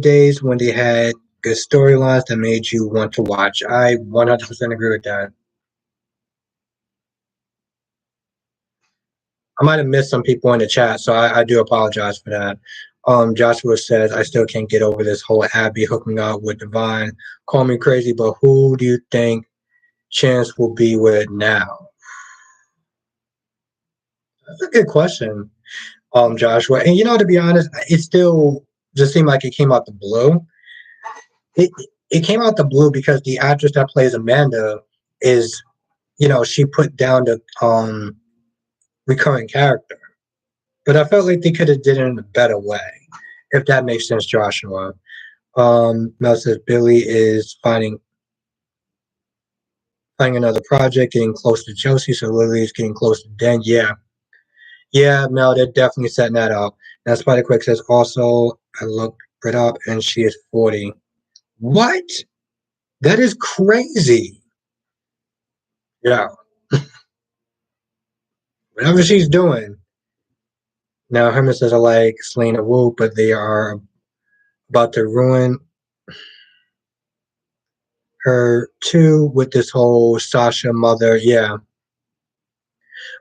days when they had good storylines that made you want to watch. I 100% agree with that. I might have missed some people in the chat, so I do apologize for that. Joshua says, I still can't get over this whole Abby hooking up with Divine. Call me crazy, but who do you think Chance will be with now? That's a good question, Joshua. And to be honest, it still just seemed like it came out the blue. It it came out the blue because the actress that plays Amanda is, she put down the recurring character. But I felt like they could have did it in a better way, if that makes sense, Joshua. Mel says Billy is finding another project, getting close to Chelsea, so Lily is getting close to Den. Yeah. Yeah, Mel, they're definitely setting that up. Now Spider Quick says also I looked it up and she is 40. What? That is crazy. Yeah. Whatever she's doing. Now Herman says I like Selena Wu, but they are about to ruin her too with this whole Sasha mother. Yeah,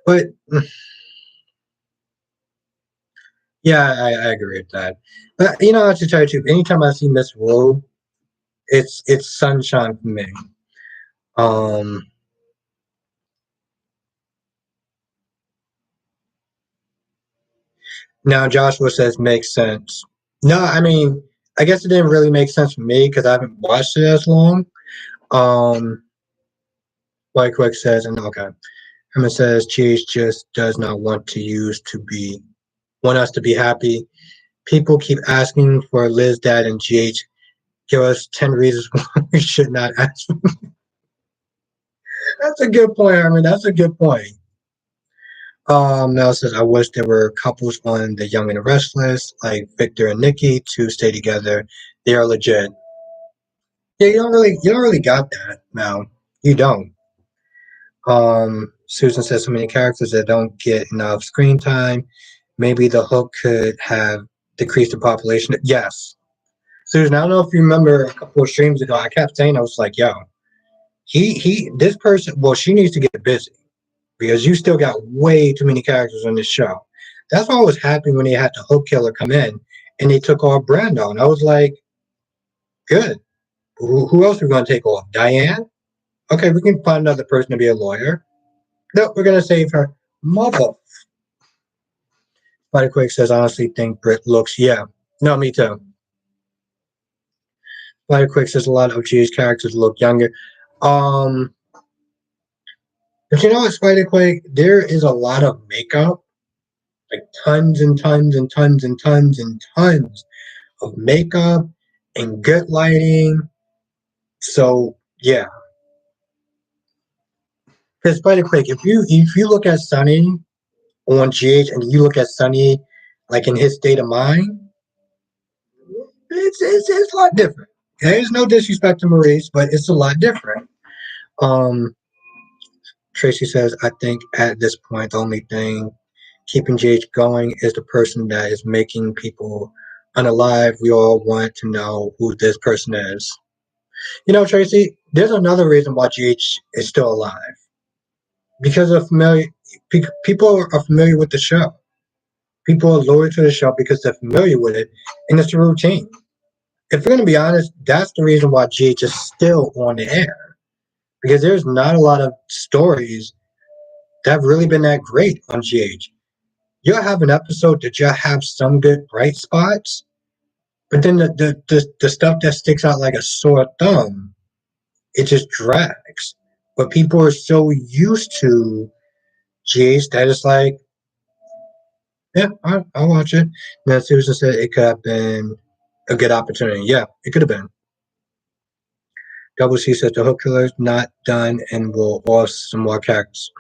but yeah, I agree with that. But you know, I have to tell you too. Anytime I see Miss Wu, it's sunshine for me. Um, Now Joshua says makes sense. No, I mean, I guess it didn't really make sense for me because I haven't watched it as long. Um, White Quick says, and okay. Herman says, GH just does not want us to be happy. People keep asking for Liz Dad and GH. Give us 10 reasons why we should not ask. That's a good point, Herman. That's a good point. Mel says, I wish there were couples on the Young and the Restless, like Victor and Nikki, to stay together. They are legit. Yeah, you don't really got that now. You don't. Susan says so many characters that don't get enough screen time. Maybe the hook could have decreased the population. Yes, Susan. I don't know if you remember a couple of streams ago. I kept saying I was like, "Yo, this person. Well, she needs to get busy because you still got way too many characters on this show." That's why I was happy when they had the hook killer come in and they took off Brando, and I was like, "Good. Who else are we going to take off? Diane? Okay, we can find another person to be a lawyer. No, we're gonna save her mother." Spider says, honestly think Brit looks, yeah. No, me too. Spider says a lot of G's characters look younger. Um, but you know what, Spider there is a lot of makeup, like tons and tons and tons and tons and tons of makeup and good lighting. So yeah, because Spider if you look at Sunny on GH and you look at Sunny like in his state of mind, it's a lot different. There's no disrespect to Maurice, but it's a lot different. Um, Tracy says, I think at this point, the only thing keeping GH going is the person that is making people unalive. We all want to know who this person is. You know, Tracy, there's another reason why GH is still alive. Because of people are familiar with the show. People are loyal to the show because they're familiar with it, and it's a routine. If we're going to be honest, that's the reason why GH is still on the air. Because there's not a lot of stories that have really been that great on GH. You'll have an episode that you'll have some good bright spots, but then the stuff that sticks out like a sore thumb, it just drags. But people are so used to GH that it's like, yeah, I'll watch it. Now Susan said it could have been a good opportunity. Yeah, it could have been. Double C says the hook killer's not done and will off some more characters.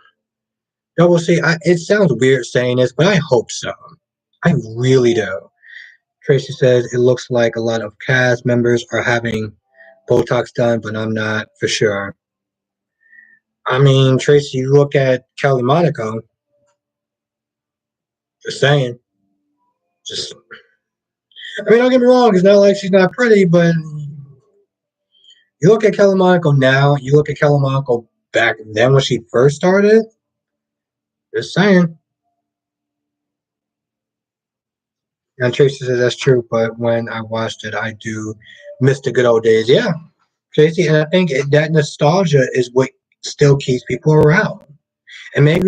Double C, it sounds weird saying this, but I hope so. I really do. Tracy says it looks like a lot of cast members are having Botox done, but I'm not for sure. I mean, Tracy, you look at Kelly Monaco, just saying. Just, I mean, don't get me wrong, it's not like she's not pretty, but you look at Kelly Monaco now, you look at Kelly Monaco back then when she first started, just saying. And Tracy says that's true, but when I watched it, I do miss the good old days. Yeah, Tracy, and I think that nostalgia is what still keeps people around. And maybe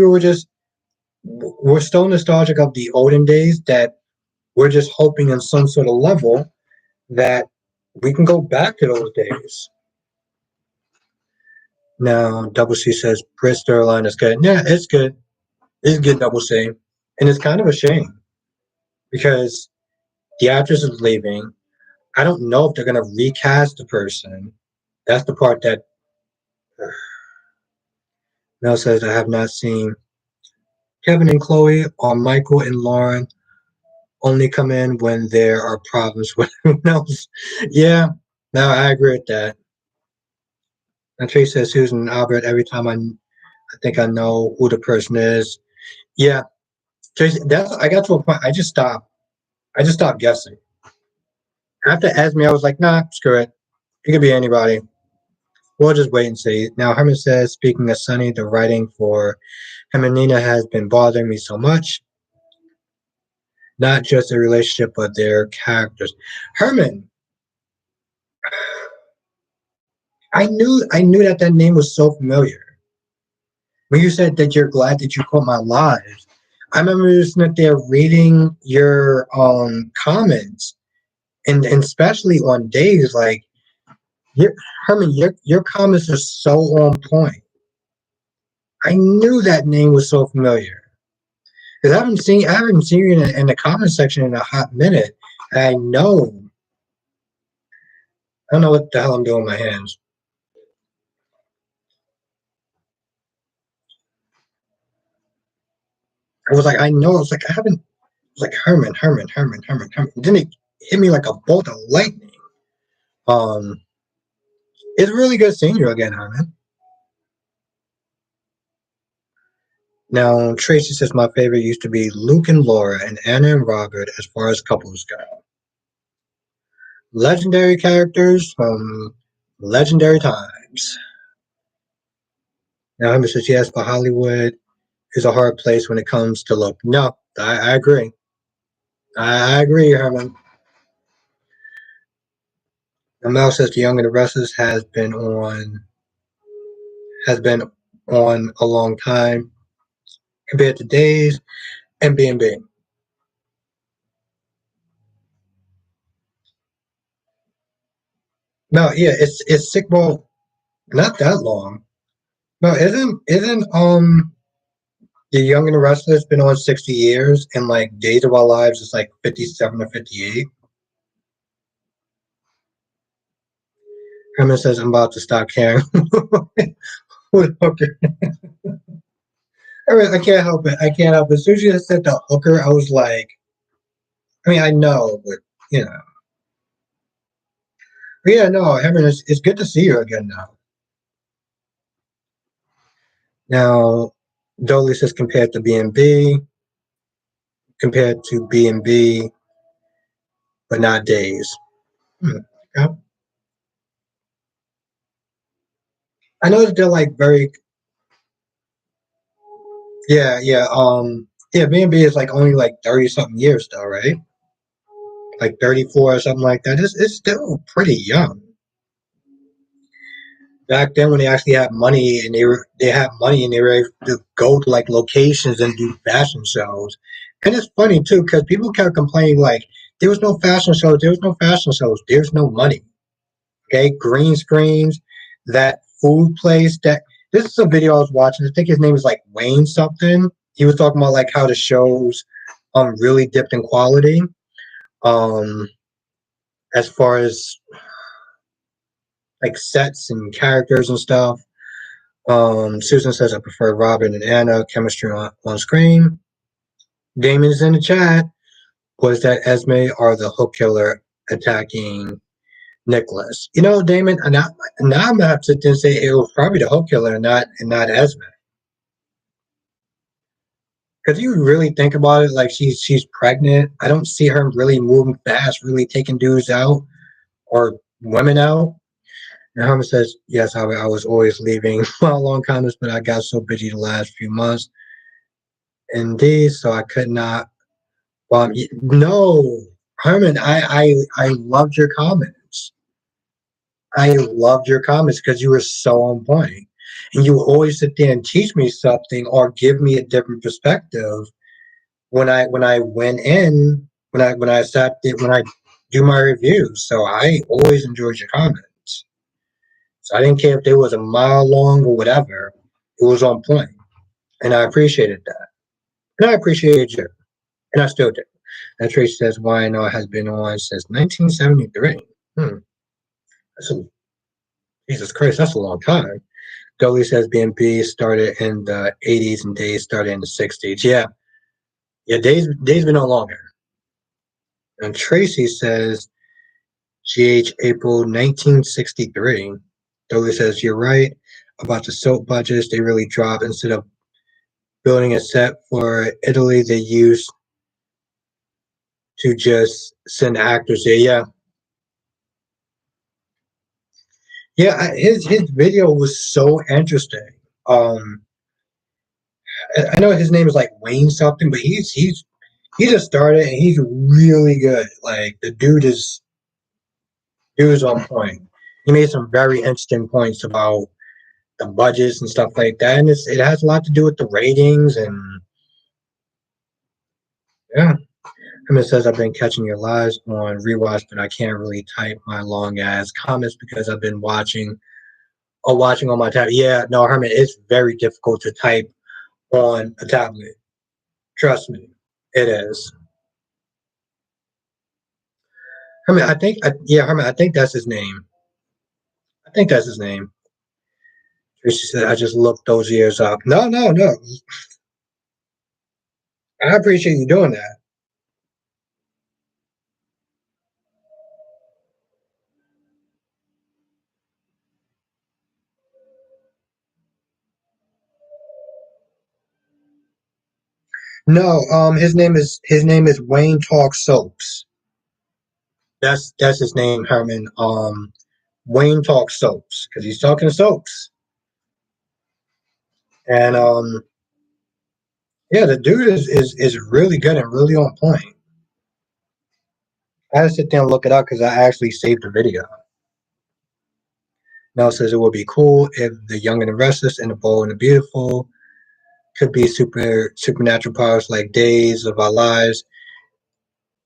we're still nostalgic of the olden days that we're just hoping in some sort of level that we can go back to those days. Now, Double C says Britt Sterling is good. Yeah, it's good. It's good, Double C. And it's kind of a shame because the actress is leaving. I don't know if they're going to recast the person. That's the part that Mel says I have not seen. Kevin and Chloe or Michael and Lauren only come in when there are problems with everyone else. Yeah, no, I agree with that. And Tracy says Susan and Albert, every time I think I know who the person is. Yeah, Tracy, I got to a point, I just stopped. I just stopped guessing. After Esme, I was like, nah, screw it. It could be anybody. we'll just wait and see. Now, Herman says, speaking of Sunny, the writing for him and Nina has been bothering me so much. Not just their relationship, but their characters. Herman, I knew that name was so familiar. When you said that you're glad that you caught my lives, I remember just sitting there reading your comments, and especially on days like your Herman, your comments are so on point. I knew that name was so familiar because I haven't seen you in the comment section in a hot minute. And I don't know what the hell I'm doing with my hands. I was like, I know. I was like, I haven't. I was like Herman. Then it hit me like a bolt of lightning. Um, it's really good seeing you again, Herman. Now, Tracy says my favorite used to be Luke and Laura and Anna and Robert as far as couples go. Legendary characters from legendary times. Now, Herman says yes, but Hollywood is a hard place when it comes to look. No, I agree. I agree, Herman. Now, Mel says The Young and the Restless has been on a long time compared to Days and B&B. No, yeah, it's sick. Well, not that long. No, isn't The Young and the Restless been on 60 years, and like Days of Our Lives is like 57 or 58. Herman says I'm about to stop caring. With Hooker. I can't help it. I can't help it. As soon as you said the Hooker, I was like, I mean, I know, but you know. But yeah, no, Herman, it's good to see you again now. Now, Dolly says compared to B&B, but not Days. Hmm. Yeah. I know that they're like very, yeah, yeah, yeah. B&B is like only like 30 something years though, right? Like 34 or something like that. It's still pretty young. Back then when they actually had money and they were able to go to like locations and do fashion shows. And it's funny too because people kept complaining like there's no money. Okay, green screens, that food place. That this is a video I was watching. I think his name is like Wayne something. He was talking about like how the shows really dipped in quality um as far as like sets and characters and stuff. Susan says I prefer Robin and Anna chemistry on screen. Damon is in the chat. Was that Esme or the hook killer attacking Nicholas? You know, Damon, now I'm gonna have to sit there and say it was probably the hook killer and not Esme. Because you really think about it, like she's pregnant. I don't see her really moving fast, really taking dudes out or women out. And Herman says, yes, I was always leaving my long comments, but I got so busy the last few months. Indeed, so I could not. No, Herman, I loved your comments. I loved your comments because you were so on point, and you always sit there and teach me something or give me a different perspective when I went in when I sat there when I do my reviews. So I always enjoyed your comments. So I didn't care if they was a mile long or whatever. It was on point, and I appreciated that. And I appreciated you, and I still do. That Trace says YNR has been on since 1973. Hmm. That's a, Jesus Christ, that's a long time. Dolly says BNP started in the 80s and Days started in the 60s. Yeah, yeah, Days been on longer. And Tracy says GH April 1963. Dolly says you're right about the soap budgets. They really dropped instead of building a set for Italy. They used to just send actors there. Yeah, Yeah, his video was so interesting. Um, I know his name is like Wayne something, but he just started and he's really good. Like the dude is on point. He made some very interesting points about the budgets and stuff like that, and it has a lot to do with the ratings and yeah. And it says I've been catching your lives on rewatch, but I can't really type my long ass comments because I've been watching on my tablet. Yeah, no, Herman, it's very difficult to type on a tablet. Trust me, it is. Herman, yeah, Herman, I think that's his name. I think that's his name. She said, I just looked those years up. No, no, no. I appreciate you doing that. No, his name is Wayne Talk Soaps. That's his name, Herman. Wayne Talk Soaps because he's talking soaps, and yeah, the dude is really good and really on point. I had to sit there and look it up because I actually saved the video. Mel says it would be cool if the Young and the Restless and the Bold and the Beautiful could be supernatural powers like Days of Our Lives,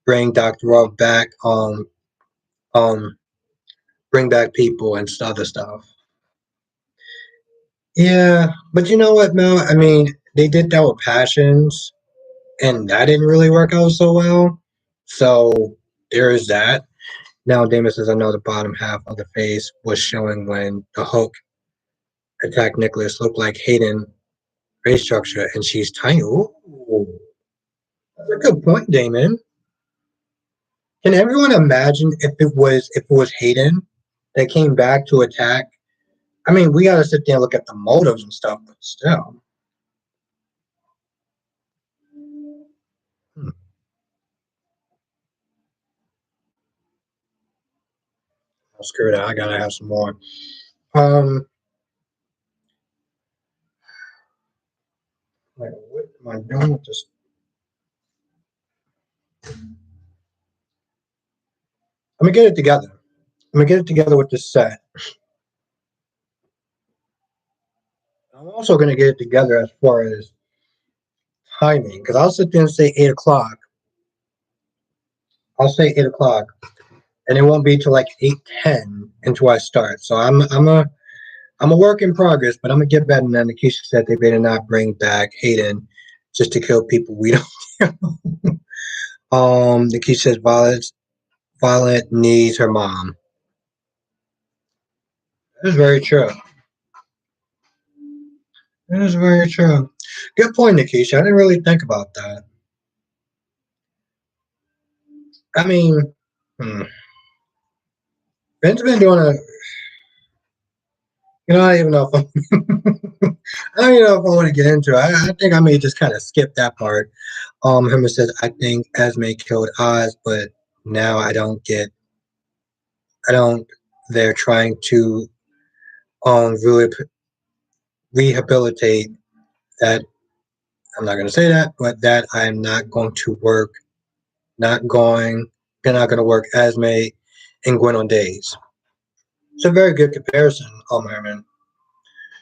bring Dr. Rob back, um, bring back people and other stuff. Yeah, but you know what, Mel? I mean, they did that with Passions, and that didn't really work out so well. So there is that. Now Damon says, I know the bottom half of the face was showing when the Hulk attacked Nicholas looked like Hayden race structure, and she's tiny. Ooh, that's a good point, Damon. Can everyone imagine if it was Hayden that came back to attack? I mean, we gotta sit there and look at the motives and stuff, but still. Hmm, screw that. I gotta have some more. Um, like, what am I doing with this? I'm gonna get it together. I'm gonna get it together with this set. I'm also gonna get it together as far as timing, because I'll sit there and say 8 o'clock. I'll say 8 o'clock, and it won't be till like 8:10 until I start. So I'm a work in progress, but I'm gonna get better. And then Nikisha said they better not bring back Hayden just to kill people we don't. Nikisha says Violet needs her mom. That is very true. That is very true. Good point, Nikisha. I didn't really think about that. I mean, hmm, Ben's been doing a. I don't even know if I don't even know if I want to get into it. I think I may just kind of skip that part. Herman says, I think Esme killed Oz, but now I don't, they're trying to really rehabilitate that. I'm not going to say that, but that I'm not going to work, not going, they're not going to work Esme and Gwen on days. It's a very good comparison, Herman.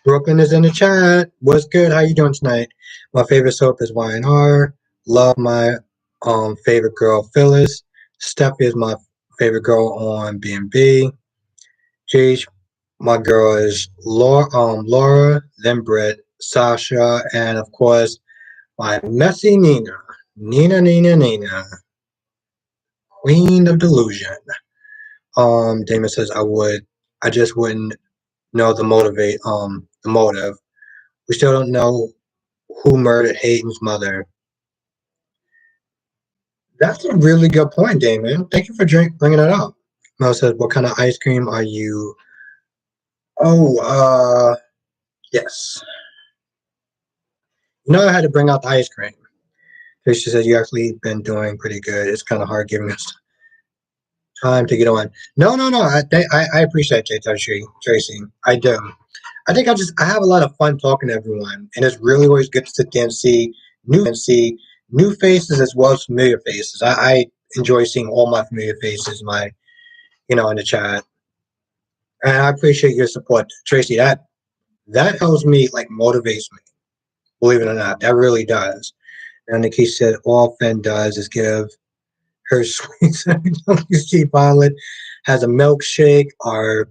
Brooklyn is in the chat. What's good? How you doing tonight? My favorite soap is Y&R. Love my favorite girl, Phyllis. Steffi is my favorite girl on B&B. Jage, my girl is Laura, then Britt, Sasha, and of course, my messy Nina. Nina, Queen of Delusion. Damon says I just wouldn't know the motive. We still don't know who murdered Hayden's mother. That's a really good point, Damon. Thank you for bringing it up. Mel says, "What kind of ice cream are you?" Oh, yes. I had to bring out the ice cream. She said, "You actually been doing pretty good. It's kind of hard giving us time to get on. No, no, no. I appreciate you, Tracy. I do. I think I have a lot of fun talking to everyone, and it's really always good to sit there and see new faces as well as familiar faces. I enjoy seeing all my familiar faces, in the chat, and I appreciate your support, Tracy. That helps me, like, motivates me. Believe it or not, that really does. And Nikki said all Finn does is give her sweets. You see, Violet has a milkshake or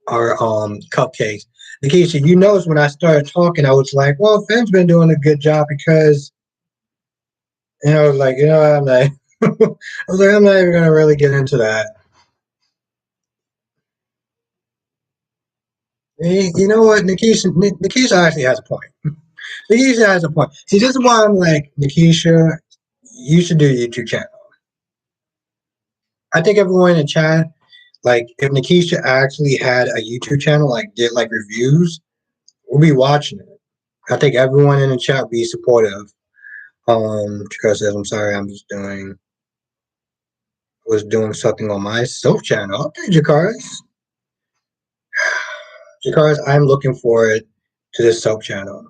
cupcakes. Nikisha, you notice when I started talking, I was like, "Well, Finn's been doing a good job because," I was like, I'm like, I'm not even gonna really get into that. You know what, Nikisha actually has a point. Nikisha has a point. See, this is why I'm like, Nikisha, you should do a YouTube channel. I think everyone in the chat, like, if Nikisha actually had a YouTube channel, like did like reviews, we'll be watching it. I think everyone in the chat would be supportive. Jakar says, I'm sorry, was doing something on my soap channel. Okay, Jakaris. Jakaris, I'm looking forward to this soap channel.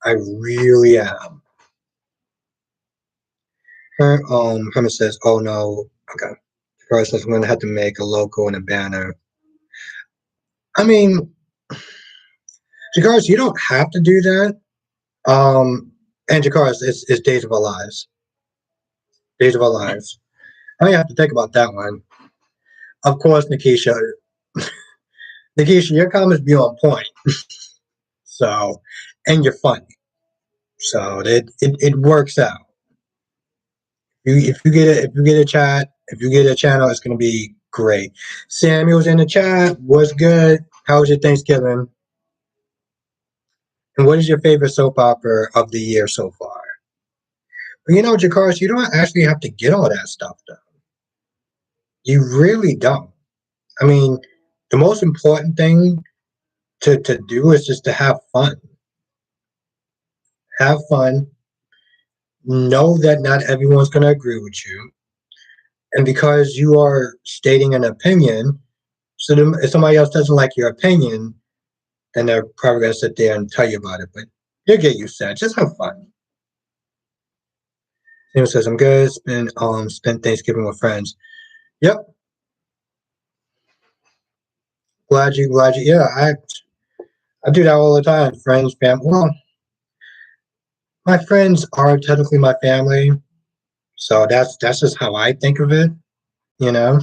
I really am. Herman says, oh no. Okay. Jakaris says, I'm gonna have to make a logo and a banner. I mean, Jakaris, you don't have to do that. And Jakaris, it's Days of Our Lives. Days of Our Lives. I don't have to think about that one. Of course, Nikisha, your comments be on point. So, and you're funny. So it works out. If you get a channel, it's gonna be great. Samuel's in the chat. What's good? How was your Thanksgiving? And what is your favorite soap opera of the year so far? But Jakaris, you don't actually have to get all that stuff done. You really don't. I mean, the most important thing to do is just to have fun. Have fun. Know that not everyone's going to agree with you. And because you are stating an opinion, so if somebody else doesn't like your opinion, then they're probably going to sit there and tell you about it. But you'll get used to that. Just have fun. Sam says, I'm good. Spent Thanksgiving with friends. Yep. Glad you. Yeah, I do that all the time. Friends, family. Well, my friends are technically my family, so that's just how I think of it. You know.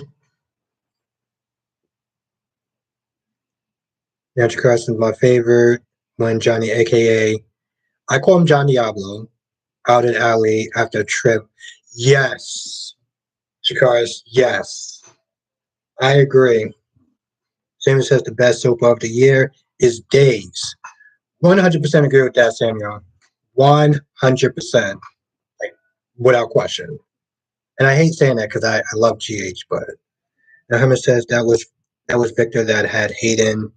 Natural Cross is my favorite. When Johnny, aka I call him John Diablo, out at alley after a trip. Yes, Shikars. Yes, I agree. Samuel says the best soap of the year is Days. 100% agree with that, Samuel. 100%, like, without question. And I hate saying that because I love GH, but Muhammad says that was Victor that had Hayden's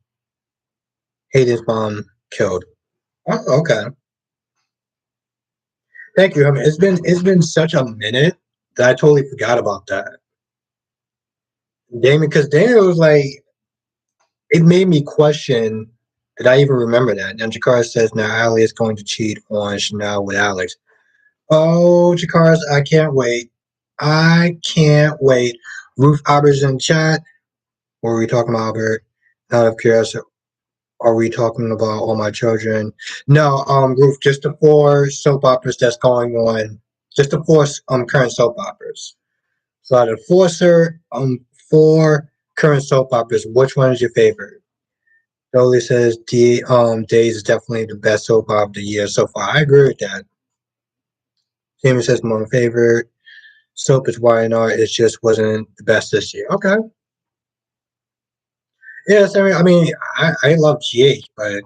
mom killed. Oh, okay. Thank you. I mean, it's been such a minute that I totally forgot about that. Damon, because Damon was like, it made me question, did I even remember that? Now Jakar says now Ali is going to cheat on Chanel with Alex. Oh, Jakar, I can't wait. I can't wait. Ruth Albert's in chat. What were we talking about, Albert? Out of curiosity, are we talking about All My Children? No, Ruth, just the four soap operas that's going on. Just the four current soap operas. So out of four current soap operas, which one is your favorite? Dolly says Days is definitely the best soap opera of the year so far. I agree with that. Jamie says my favorite soap is Y&R. It just wasn't the best this year. Okay. Yes, I mean, I love GH, but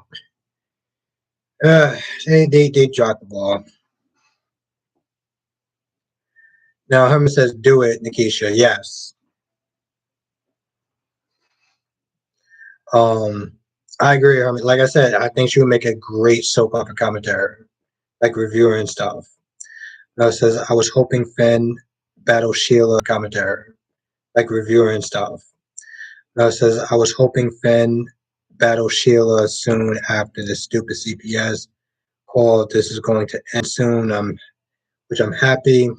uh, they dropped the ball. Now Herman says, "Do it, Nikisha." Yes. Um, I agree, Herman. Like I said, I think she would make a great soap opera commentator, like reviewer and stuff. Now it says, "I was hoping Finn battle Sheila commentator." like reviewer and stuff. Now it says I was hoping Finn battle Sheila soon after the stupid CPS call. This is going to end soon. Which I'm happy.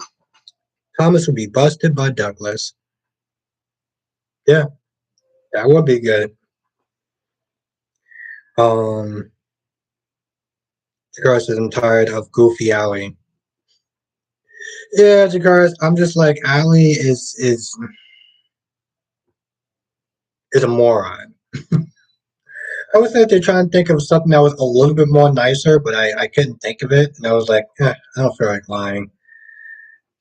Thomas will be busted by Douglas. Yeah, that would be good. Um, Jakar says I'm tired of Goofy Alley. Yeah, Jakar, I'm just like Alley is a moron. I was like they're trying to think of something that was a little bit more nicer, but I couldn't think of it, and I was like, I don't feel like lying.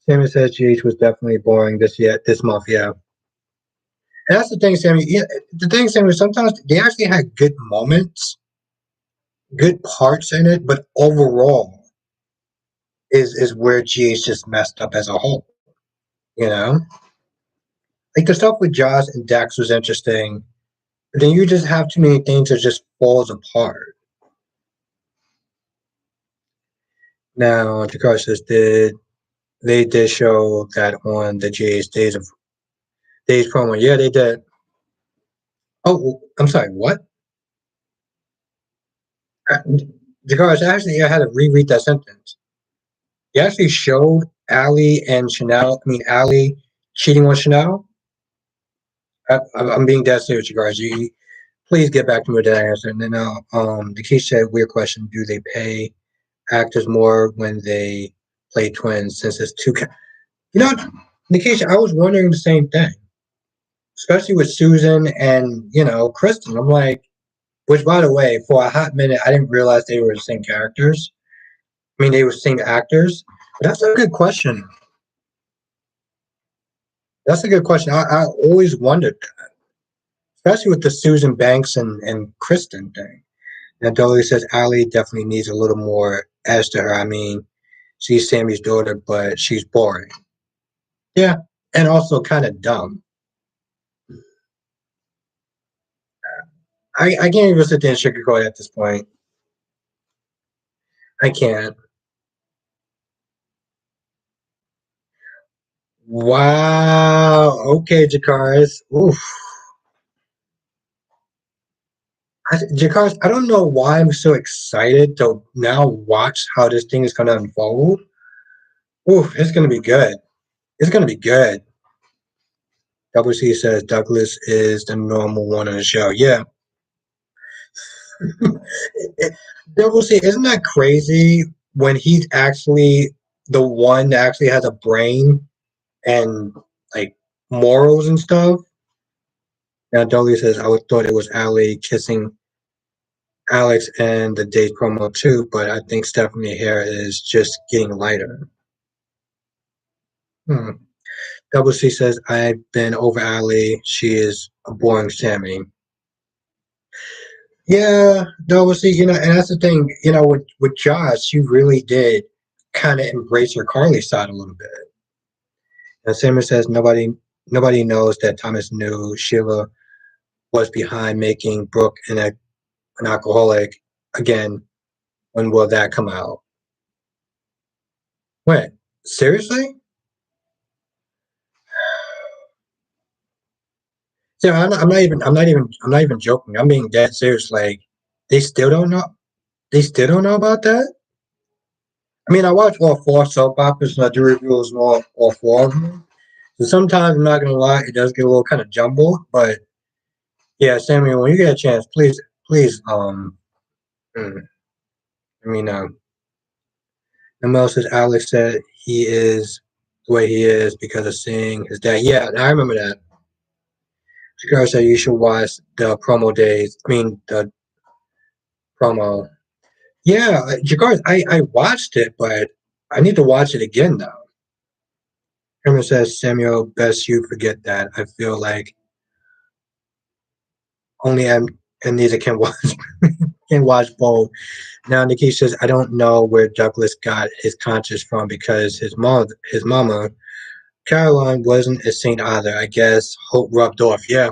Sammy says GH was definitely boring this month, yeah. And that's the thing, Sammy. Yeah, the thing, Sammy, sometimes they actually had good moments, good parts in it, but overall is where GH just messed up as a whole. You know, like the stuff with Josh and Dax was interesting, but then you just have too many things that just falls apart. Now, Jakar says, did they did show that on the GH Days promo? Yeah, they did. Oh, I'm sorry. What? Jakar, actually, I had to reread that sentence. He actually showed Allie and Chanel. I mean, Allie cheating on Chanel. I'm being dead serious, you guys. Please get back to me with that answer. And then, Nikisha said, weird question: do they pay actors more when they play twins? Since it's two, you know, Nikisha, I was wondering the same thing, especially with Susan and Kristen. I'm like, which by the way, for a hot minute, I didn't realize they were the same characters. I mean, they were the same actors. But that's a good question. That's a good question. I always wondered, especially with the Susan Banks and Kristen thing. And Dolly says Allie definitely needs a little more edge to her. I mean, she's Sammy's daughter, but she's boring. Yeah, and also kind of dumb. I can't even sit there and sugarcoat it at this point. I can't. Wow. Okay, Jakaris. Oof. Jakaris, I don't know why I'm so excited to now watch how this thing is going to unfold. Oof, it's going to be good. It's going to be good. Double C says Douglas is the normal one on the show. Yeah. Double C, isn't that crazy when he's actually the one that actually has a brain and like morals and stuff? Now Dolly says I would thought it was Allie kissing Alex and the date promo too, but I think Stephanie hair is just getting lighter. Hmm. Double C says I've been over Allie. She is a boring Sammy. Yeah, Double C, and that's the thing, with Josh, she really did kind of embrace her Carly side a little bit. And Sammy says nobody knows that Thomas knew Sheila was behind making Brooke an alcoholic. Again, when will that come out? Wait, seriously? Yeah, I'm not even joking. I'm being dead serious. Like, they still don't know. They still don't know about that. I mean, I watch all four soap operas and I do reviews on all four of them. So sometimes I'm not gonna lie, it does get a little kind of jumbled. But yeah, Samuel, when you get a chance, please, I mean, Mel says Alex said he is the way he is because of seeing his dad. Yeah, I remember that. Shakira said you should watch the promo days. I mean, the promo. Yeah, Jakar, I watched it, but I need to watch it again now. Herman says, Samuel, best you forget that. I feel like only I'm and neither can watch can watch both. Now Nikki says, I don't know where Douglas got his conscience from because his mama, Caroline, wasn't a saint either. I guess hope rubbed off. Yeah.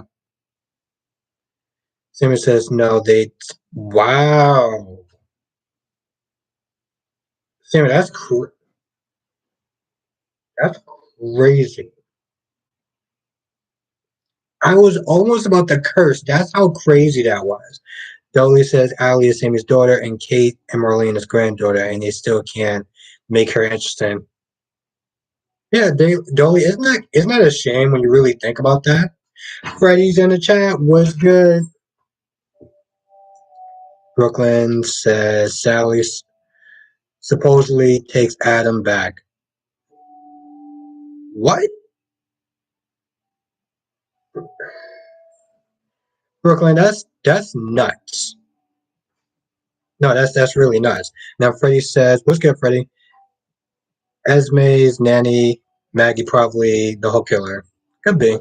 Samuel says, no, they wow. Samuel, that's crazy. I was almost about to curse. That's how crazy that was. Dolly says Allie is Sammy's daughter and Kate and Marlene's granddaughter, and they still can't make her interesting. Yeah, Dolly, isn't that a shame when you really think about that? Freddie's in the chat. What's good? Brooklyn says Sally supposedly takes Adam back. What? Brooklyn, that's nuts. No, that's really nuts. Now Freddie says, "What's good, Freddie?" Esme's nanny, Maggie, probably the whole killer. Could be.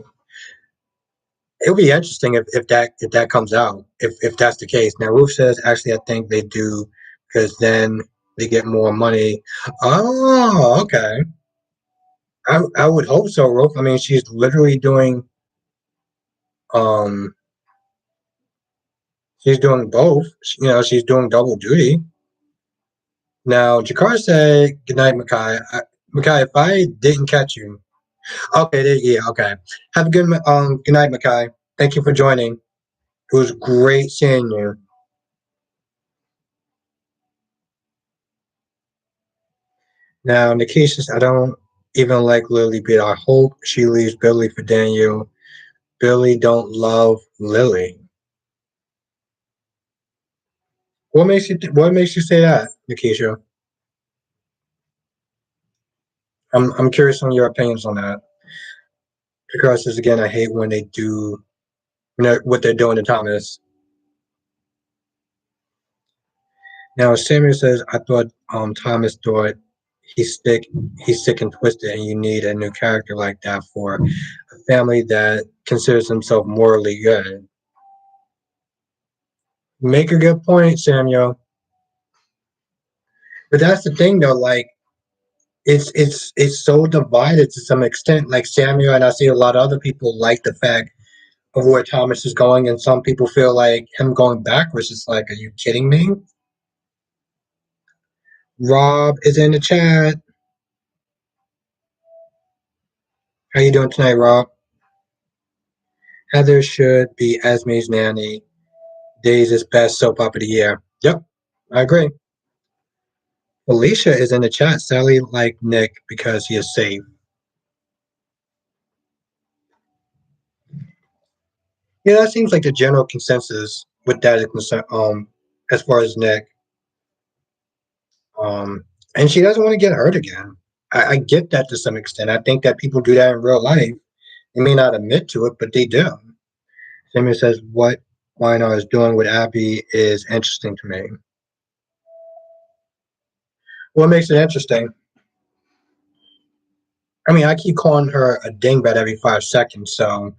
It'll be interesting if that comes out. If that's the case. Now Ruth says, actually, I think they do because then they get more money. Oh, okay. I would hope so, Ruth. I mean, she's literally doing um she's doing both. She's doing double duty. Now, Jakar said, "Good night, Makai." Makai, if I didn't catch you, okay, yeah, okay. Have a good night, Makai. Thank you for joining. It was great seeing you. Now, Nikisha, I don't even like Lily, but I hope she leaves Billy for Daniel. Billy don't love Lily. What makes you say that, Nikisha? I'm curious on your opinions on that. Because again, I hate when they do what they're doing to Thomas. Now Samuel says, I thought Thomas thought he's sick he's sick and twisted, and you need a new character like that for a family that considers himself morally good. Make a good point, Samuel. But that's the thing though, like it's so divided to some extent. Like Samuel and I see a lot of other people like the fact of where Thomas is going, and some people feel like him going backwards is like, are you kidding me? Rob is in the chat. How you doing tonight, Rob? Heather should be Esme's nanny. Days is best soap opera of the year. Yep, I agree. Alicia is in the chat. Sally like Nick because he is safe. Yeah, that seems like the general consensus with that is concerned, as far as Nick. And she doesn't want to get hurt again. I get that to some extent. I think that people do that in real life. They may not admit to it, but they do. Samuel says what Weinar is doing with Abby is interesting to me. What makes it interesting? I mean, I keep calling her a dingbat every 5 seconds, so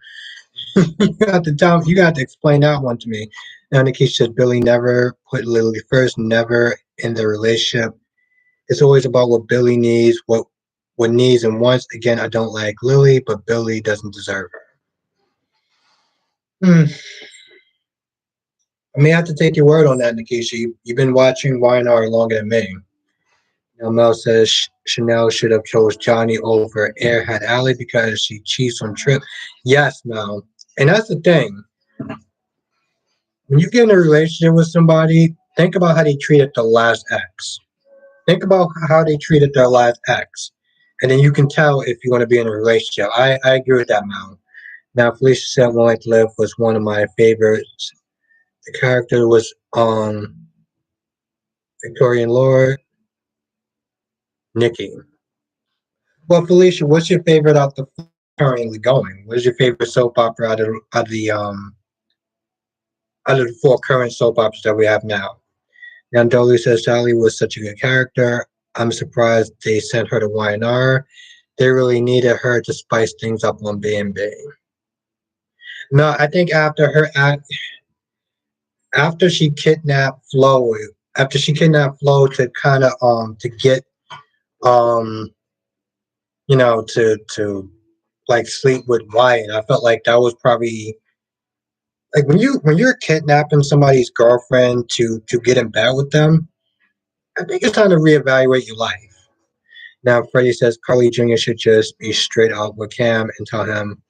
you got to explain that one to me. Now, Nikki said Billy never put Lily first, never in the relationship. It's always about what Billy needs, what needs and wants. Again, I don't like Lily, but Billy doesn't deserve her. I may have to take your word on that, Nikisha. You've been watching YNR longer than me. Now, Mel says Chanel should have chose Johnny over Airhead Alley because she cheats on Trip. Yes, Mel. And that's the thing. When you get in a relationship with somebody, think about how they treated the last ex. Think about how they treated their last ex. And then you can tell if you want to be in a relationship. I agree with that, Mel. Now, Felicia said One Life to Live was one of my favorites. The character was Victorian Lord, Nikki. Well, Felicia, what's your favorite out the currently going? What is your favorite soap opera out of the four current soap operas that we have now? Now, Dolly says Sally was such a good character. I'm surprised they sent her to YNR. They really needed her to spice things up on B&B. No, I think after she kidnapped Flo, to kind of to get um to like sleep with Wyatt, I felt like that was probably like when you're kidnapping somebody's girlfriend to get in bed with them. I think it's time to reevaluate your life. Now, Freddie says Carly Jr. should just be straight up with Cam and tell him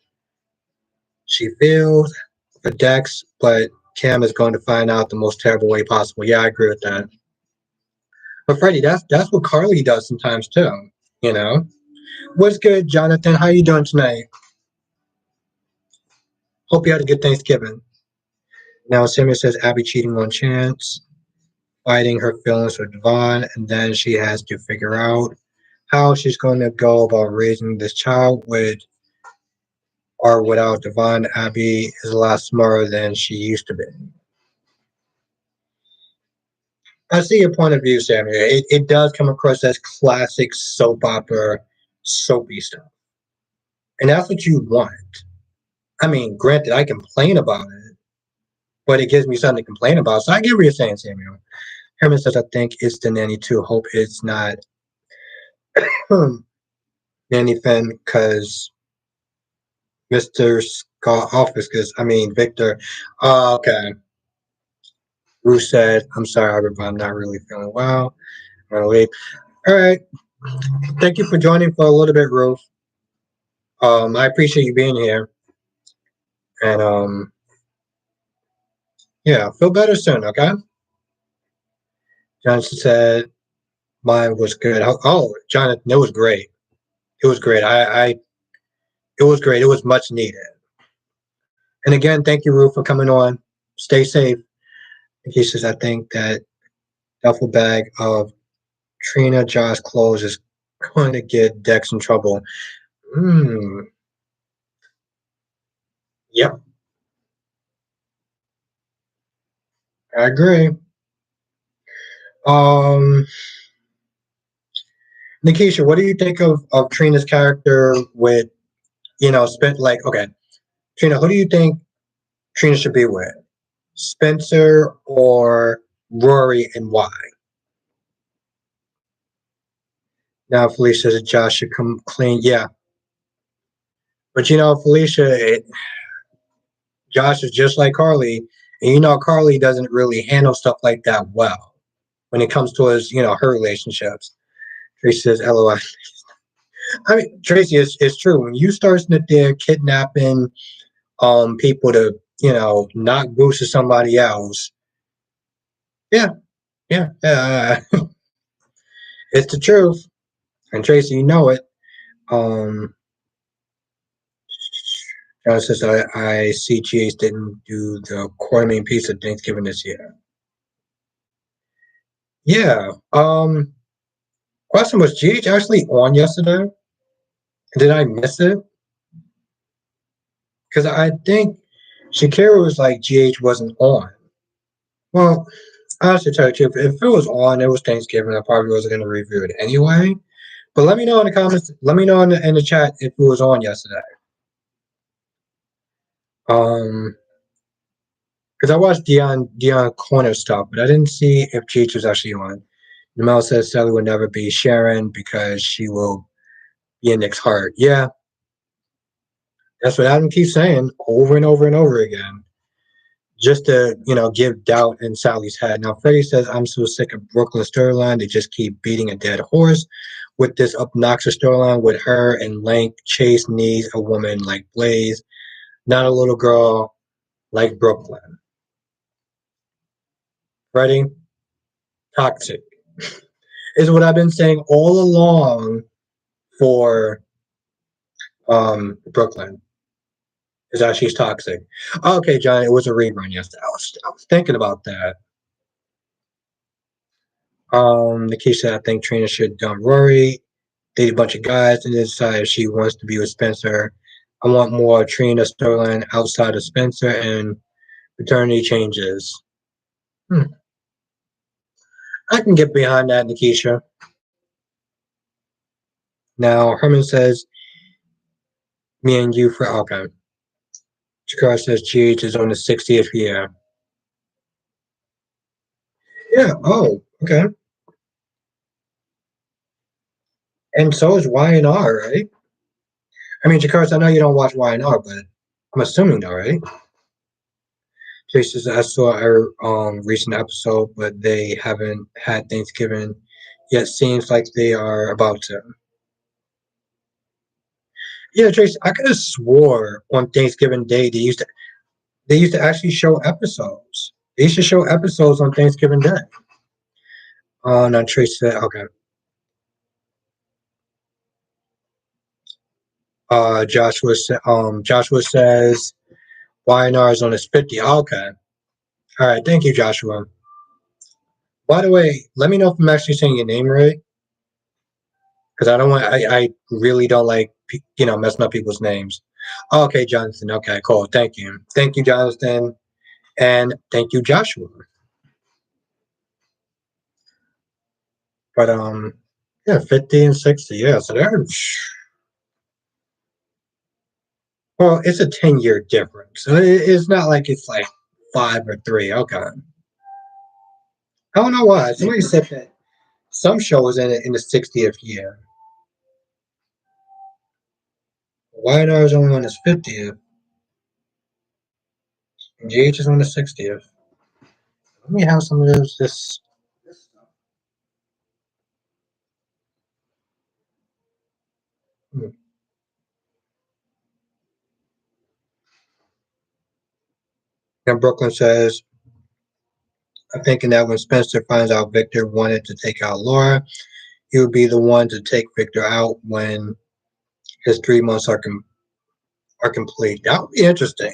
She feels for Dex, but Cam is going to find out the most terrible way possible. Yeah, I agree with that. But Freddie, that's what Carly does sometimes too. You know. What's good, Jonathan? How you doing tonight? Hope you had a good Thanksgiving. Now Samuel says Abby cheating on Chance, fighting her feelings with Devon, and then she has to figure out how she's going to go about raising this child with or without Devon. Abby is a lot smarter than she used to be. I see your point of view, Samuel. It does come across as classic soap opera, soapy stuff. And that's what you want. I mean, granted, I complain about it, but it gives me something to complain about. So I get what you're saying, Samuel. Herman says, I think it's the nanny too. Hope it's not nanny Finn because Mr. Scott office, because I mean, Victor. Okay. Ruth said, I'm sorry, Albert, but I'm not really feeling well. I'm going to leave. All right. Thank you for joining for a little bit, Ruth. I appreciate you being here. And yeah, feel better soon, okay? Johnson said mine was good. Oh, Jonathan, it was great. It was great. It was great. It was much needed. And again, thank you, Ruth, for coming on. Stay safe. He says, I think that duffel bag of Trina Josh clothes is going to get Dex in trouble. Hmm. Yep, I agree. Um, Nikisha, what do you think of Trina's character with, spent like, okay, Trina, who do you think Trina should be with? Spencer or Rory, and why? Now Felicia says Josh should come clean. Yeah, but Felicia, Josh is just like Carly, and Carly doesn't really handle stuff like that well when it comes to her relationships. Tracy says, "LOL." I mean, Tracy, it's true. When you start sitting there kidnapping people to knock boots to somebody else, yeah, yeah, it's the truth. And Tracy, you know it. Um, John says, I see GH didn't do the quarter main piece of Thanksgiving this year. Yeah. Question was GH actually on yesterday? Did I miss it? Because I think Shakira was like GH wasn't on. Well, honestly, tell you the truth, if it was on, it was Thanksgiving. I probably wasn't going to review it anyway. But let me know in the comments. Let me know in the chat if it was on yesterday. Um, because I watched Dion Corner stuff, but I didn't see if GH was actually on. Namel says Sally will never be Sharon because she will be in Nick's heart. Yeah, that's what Adam keeps saying over and over and over again, just to give doubt in Sally's head. Now Freddie says I'm so sick of Brooklyn storyline. They just keep beating a dead horse with this obnoxious storyline with her and Lank. Chase needs a woman like Blaze, not a little girl like Brooklyn. Freddie, toxic is what I've been saying all along for Brooklyn. Is that she's toxic. Okay, John, it was a rerun yesterday. I was thinking about that. Nikisha, I think Trina should dump Rory, date a bunch of guys, and decide if she wants to be with Spencer. I want more Trina storyline outside of Spencer and paternity changes. Hmm. I can get behind that, Nikisha. Now, Herman says, me and you for okay. Jakar says GH is on the 60th year. Yeah, oh, okay. And so is Y&R, right? I mean, Jakar, I know you don't watch Y&R, but I'm assuming though, right? Jason says, I saw a recent episode, but they haven't had Thanksgiving yet. Seems like they are about to. Yeah, Trace, I could have swore on Thanksgiving Day they used to actually show episodes. They used to show episodes on Thanksgiving Day. Oh, no, Trace said, okay. Joshua says YNR is on his 50. Okay. All right. Thank you, Joshua. By the way, let me know if I'm actually saying your name right, because I really don't like, messing up people's names. Okay, Jonathan. Okay, cool. Thank you. Thank you, Jonathan. And thank you, Joshua. But, yeah, 50 and 60. Yeah. So well, it's a 10-year difference. So it's not like it's like 5 or 3. Okay. I don't know why. Somebody said that some show was in the 60th year. YNR is only on his 50th. And GH is on the 60th. Let me have some of this stuff. Hmm. And Brooklyn says, I'm thinking that when Spencer finds out Victor wanted to take out Laura, he would be the one to take Victor out when his 3 months are complete. That would be interesting.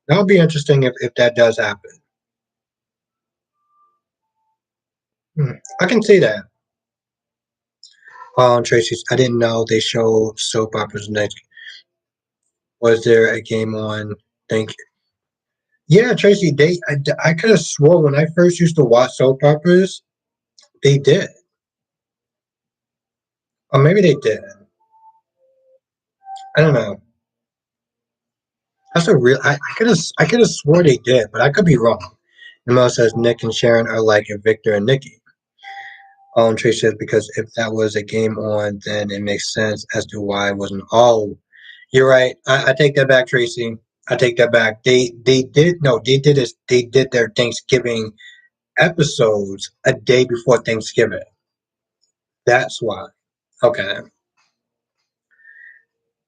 That would be interesting if that does happen. Hmm. I can see that. Tracy, I didn't know they showed soap operas next. Was there a game on? Thank you. Yeah, Tracy, I could have swore when I first used to watch soap operas, they did. Or maybe they didn't. I don't know. That's a real. I could have swore they did, but I could be wrong. Mel says Nick and Sharon are like Victor and Nikki. Tracy says because if that was a game on, then it makes sense as to why it wasn't. Oh, you're right. I take that back, Tracy. I take that back. They did no. They did this. They did their Thanksgiving episodes a day before Thanksgiving. That's why. Okay.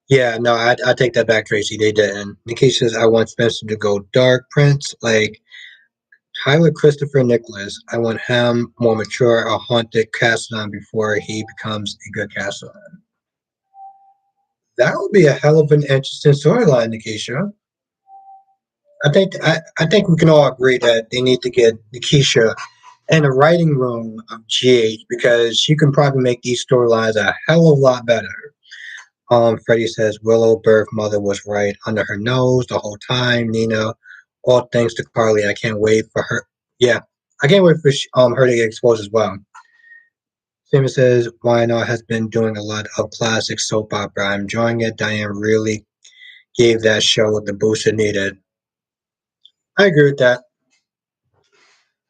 Yeah, no, I take that back, Tracy. They didn't. Nikki says I want Spencer to go dark, Prince. Like Tyler Christopher Nicholas. I want him more mature, a haunted Cassian before he becomes a good Cassian. That would be a hell of an interesting storyline, Nikisha. I think we can all agree that they need to get Nikisha in the writing room of GH because she can probably make these storylines a hell of a lot better. Freddie says Willow birth mother was right under her nose the whole time. Nina, all thanks to Carly. I can't wait for her. Yeah, I can't wait for her to get exposed as well. Simon says YNR has been doing a lot of classic soap opera. I'm enjoying it. Diane really gave that show the boost it needed. I agree with that.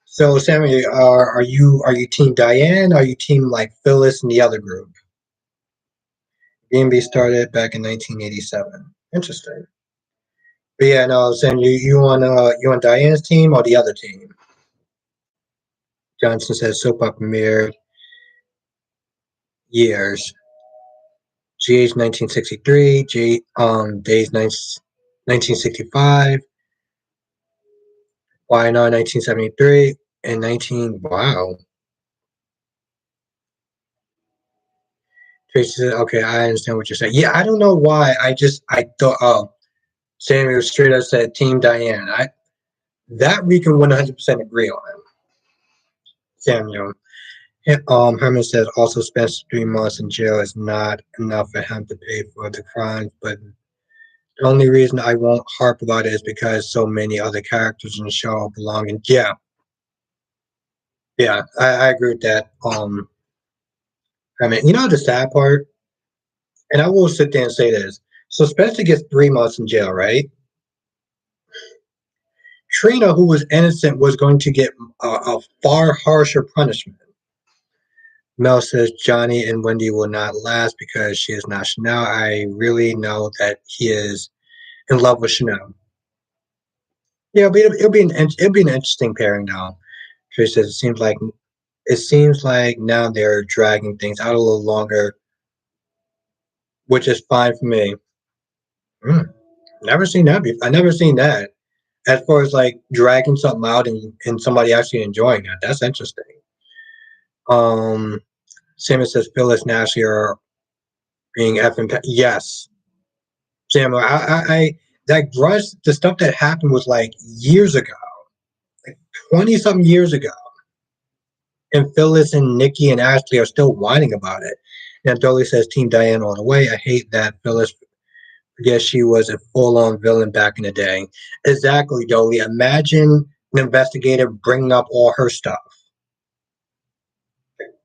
So, Sammy, are you team Diane? Or are you team like Phyllis and the other group? B&B started back in 1987. Interesting. But yeah, no, Sam, you on Diane's team or the other team? Johnson says soap opera premiered years. GH 1963, Days 1965, YNR 1973, and 19. Wow. Tracy said, okay, I understand what you're saying. Yeah, I don't know why. I thought, oh, Samuel straight up said Team Diane. That we can 100% agree on. Samuel. Herman says also spent 3 months in jail is not enough for him to pay for the crimes, but the only reason I won't harp about it is because so many other characters in the show belong in. Yeah, yeah, I agree with that. I mean, the sad part, and I will sit there and say this. So Spencer gets 3 months in jail, right? Trina, who was innocent, was going to get a far harsher punishment. Mel says Johnny and Wendy will not last because she is not Chanel. I really know that he is in love with Chanel. Yeah, it'll be an interesting pairing now. Trish says it seems like now they're dragging things out a little longer which is fine for me. Mm, never seen that before. I never seen that. As far as like dragging something out and somebody actually enjoying it, that's interesting. Um, Samuel says Phyllis and Ashley are being effing. Yes, Samuel. That grudge, the stuff that happened was like years ago, like 20 something years ago, and Phyllis and Nikki and Ashley are still whining about it. And Dolly says Team Diane all the way. I hate that Phyllis forgets she was a full on villain back in the day. Exactly, Dolly. Imagine an investigator bringing up all her stuff.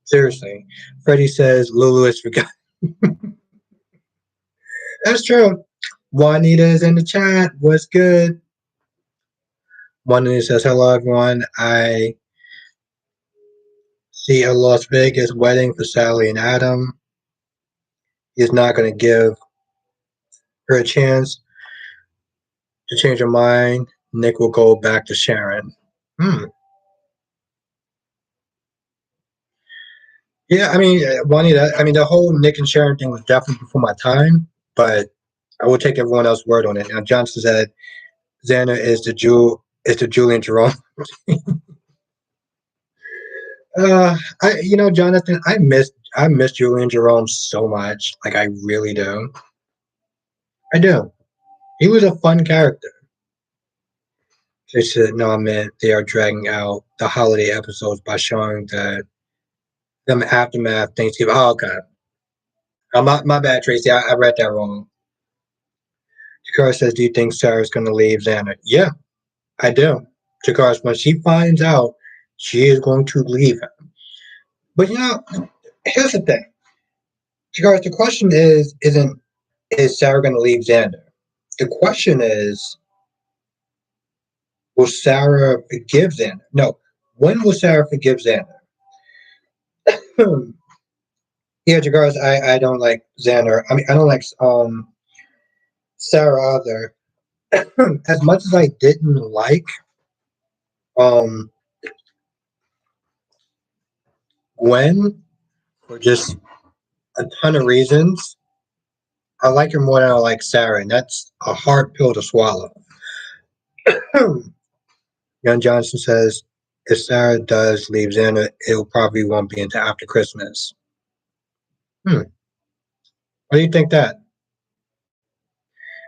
Seriously. Freddie says Lulu is forgotten. That's true. Juanita is in the chat. What's good? Juanita says, hello, everyone. I see a Las Vegas wedding for Sally and Adam. He's not going to give her a chance to change her mind. Nick will go back to Sharon. Yeah, I mean, Juanita, I mean, the whole Nick and Sharon thing was definitely before my time, but I will take everyone else's word on it. Now, Johnson said Xander is the Julian Jerome. Jonathan, I miss Julian Jerome so much. Like I really do. I do. He was a fun character. They said no, I meant they are dragging out the holiday episodes by showing them aftermath Thanksgiving. Oh, okay. My bad, Tracy. I read that wrong. Jakar says, "Do you think Sarah's going to leave Xander?" Yeah, I do. Jakar, when she finds out, she is going to leave him. But here's the thing. Jakar, the question isn't is Sarah going to leave Xander? The question is, will Sarah forgive Xander? No. When will Sarah forgive Xander? Yeah, Jagaris, I don't like Xander. I mean, I don't like Sarah either. As much as I didn't like um Gwen for just a ton of reasons, I like her more than I like Sarah, and that's a hard pill to swallow. Young Johnson says, if Sarah does leave Xander, it probably won't be until after Christmas. What do you think that?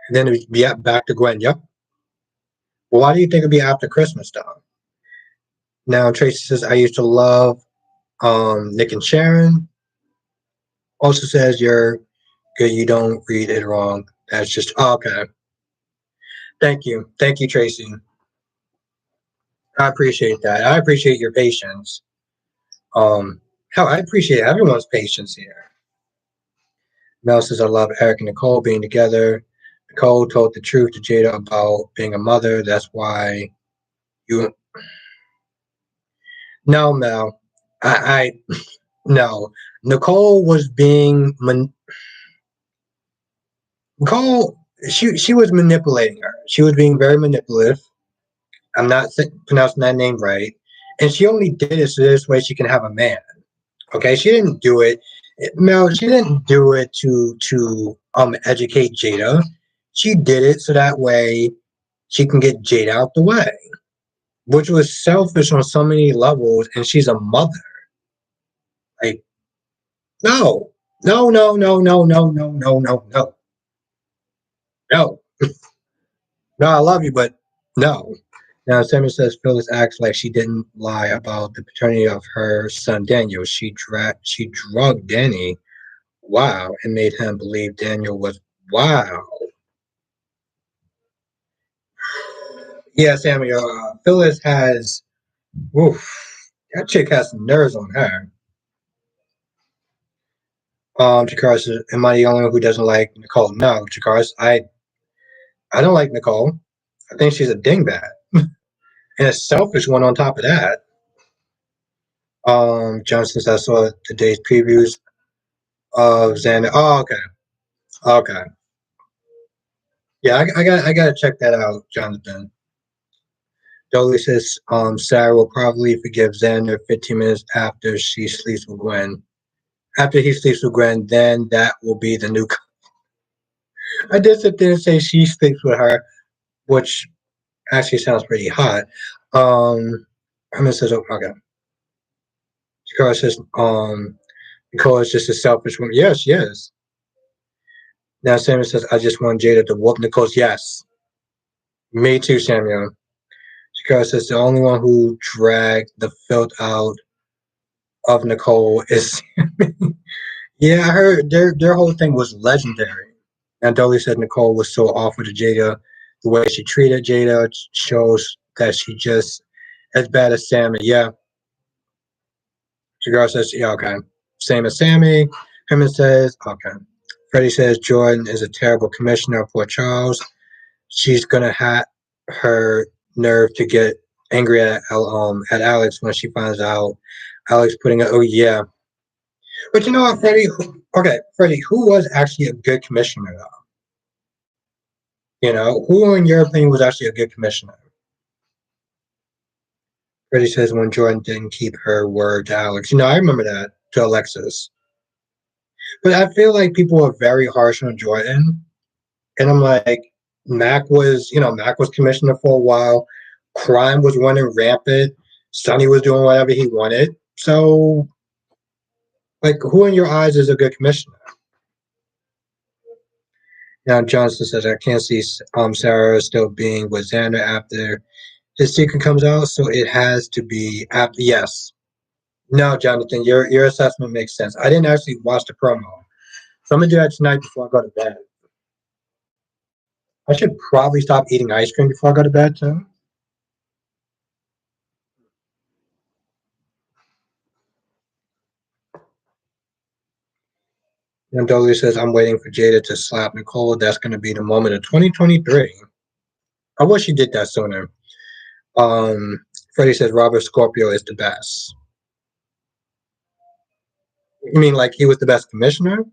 And then it'd be back to Gwen. Yep. Well, why do you think it'd be after Christmas, though? Now Tracy says, I used to love Nick and Sharon. Also says you're good. You don't read it wrong. That's just okay. Thank you, Tracy. I appreciate that. I appreciate your patience. Hell, I appreciate everyone's patience here. Mel says I love Eric and Nicole being together. Nicole told the truth to Jada about being a mother. That's why you. No, Mel. I no. Nicole was being Nicole. She was manipulating her. She was being very manipulative. I'm not pronouncing that name right. And she only did it so this way she can have a man. Okay, she didn't do it. Mel, she didn't do it to educate Jada. She did it so that way she can get Jada out the way, which was selfish on so many levels. And she's a mother. Like, no, no, no, no, no, no, no, no, no, no, no, no. I love you, but no. Now, Samuel says Phyllis acts like she didn't lie about the paternity of her son Daniel. She drugged Danny, wow, and made him believe Daniel was wow. Yeah, Samuel. Phyllis has, oof, that chick has some nerves on her. Jakar says, am I the only one who doesn't like Nicole? No, Jakar, I don't like Nicole. I think she's a dingbat and a selfish one on top of that. Johnson says I saw today's previews of Xander. Oh, okay. Okay. Yeah, I gotta check that out, Jonathan. Dolly says Sarah will probably forgive Xander 15 minutes after she sleeps with Gwen. After he sleeps with Gwen, then that will be the new. I did sit there and say she sleeps with her, which actually sounds pretty hot. Herman says, oh, okay. Dakota says, Nicole is just a selfish woman. Yes, yes. Now Samuel says, I just want Jada to whoop Nicole's. Yes. Me too, Samuel. Dakota says, the only one who dragged the filth out of Nicole is. Yeah, I heard their whole thing was legendary. And Dolly said Nicole was so awful to Jada. The way she treated Jada shows that she just as bad as Sammy. Yeah, Shigara says, yeah, okay. Same as Sammy. Herman says, okay. Freddie says Jordan is a terrible commissioner for Charles. She's gonna have her nerve to get angry at Alex when she finds out Alex putting it. Oh yeah, but you know what, Freddie? Okay, Freddie, who was actually a good commissioner though? You know, who in your opinion was actually a good commissioner? Freddie says when Jordan didn't keep her word to Alex. You know, I remember that to Alexis. But I feel like people are very harsh on Jordan. And I'm like, Mac was commissioner for a while. Crime was running rampant. Sonny was doing whatever he wanted. So, like, who in your eyes is a good commissioner? Now, Johnson says, I can't see Sarah still being with Xander after his secret comes out. So it has to be after. Yes. No, Jonathan, your assessment makes sense. I didn't actually watch the promo. So I'm going to do that tonight before I go to bed. I should probably stop eating ice cream before I go to bed, too. And Dolly says, I'm waiting for Jada to slap Nicole. That's going to be the moment of 2023. I wish she did that sooner. Freddie says, Robert Scorpio is the best. You mean like he was the best commissioner?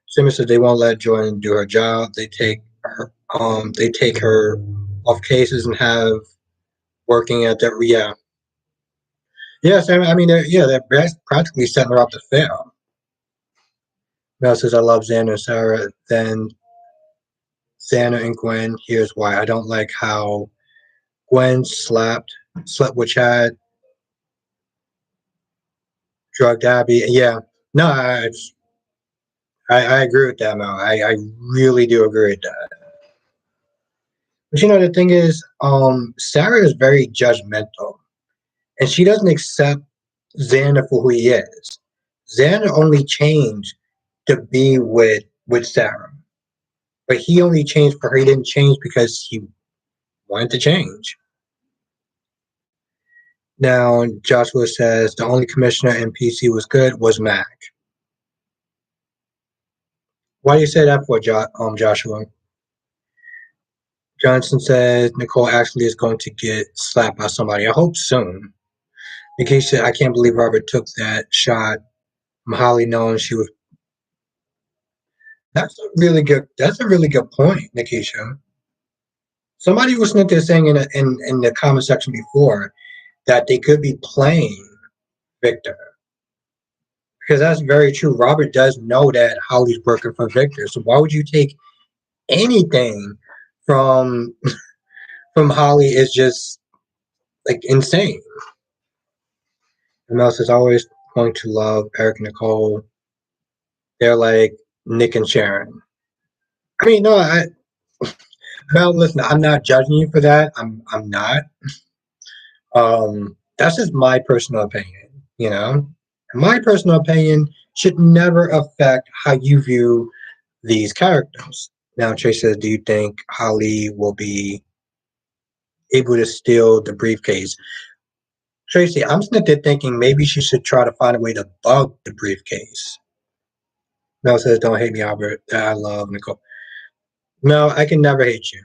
Simmons says they won't let Jordan do her job. They take her off cases and have working at the, yeah. Yes, I mean, they're practically setting her up to fail. Mel says, I love Xander and Sarah. Then Xander and Gwen, here's why. I don't like how Gwen slept with Chad, drugged Abby. Yeah, no, I agree with that, Mel. I really do agree with that. But you know, the thing is, Sarah is very judgmental, and she doesn't accept Xander for who he is. Xander only changed to be with Sarah, but he only changed for her. He didn't change because he wanted to change. Now, Joshua says the only commissioner in PC was good was Mac. Why do you say that for, Joshua? Johnson says Nicole actually is going to get slapped by somebody. I hope soon. Nikki said, I can't believe Robert took that shot. Holly knowing she was. That's a really good point, Nikisha. Somebody was there saying in the comment section before that they could be playing Victor. Because that's very true. Robert does know that Holly's working for Victor. So why would you take anything from from Holly is just like insane. And else is always going to love Eric and Nicole. They're like Nick and Sharon. I mean, no, Mel, listen, I'm not judging you for that. I'm not. That's just my personal opinion, you know? My personal opinion should never affect how you view these characters. Now, Trace says, do you think Holly will be able to steal the briefcase? Tracy, I'm sitting there thinking maybe she should try to find a way to bug the briefcase. Mel says, don't hate me, Albert. I love Nicole. No, I can never hate you.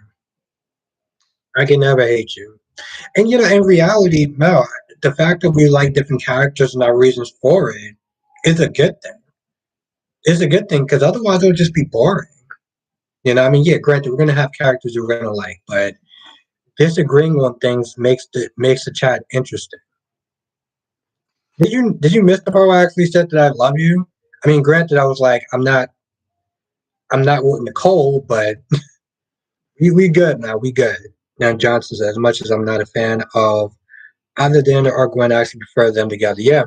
I can never hate you. And you know, in reality, Mel, the fact that we like different characters and our reasons for it is a good thing. It's a good thing because otherwise it would just be boring. You know, I mean, yeah, granted, we're gonna have characters we're gonna like, but disagreeing on things makes the chat interesting. Did you miss the part where I actually said that I love you? I mean, granted, I was like, I'm not with Nicole, but we good now. We good. Now Johnson says, as much as I'm not a fan of either Dan or Gwen, I actually prefer them together. Yeah,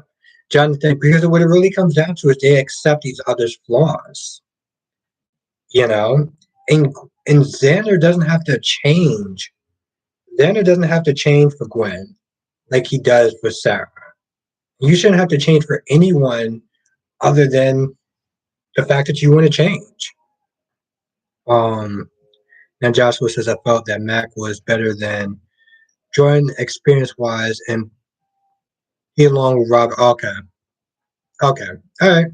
Jonathan, because what it really comes down to is they accept each other's flaws. You know, and and Xander doesn't have to change. Xander doesn't have to change for Gwen like he does for Sarah. You shouldn't have to change for anyone other than the fact that you want to change. Um, and Joshua says, I felt that Mac was better than Jordan experience wise, and he along with Rob. Okay, okay, all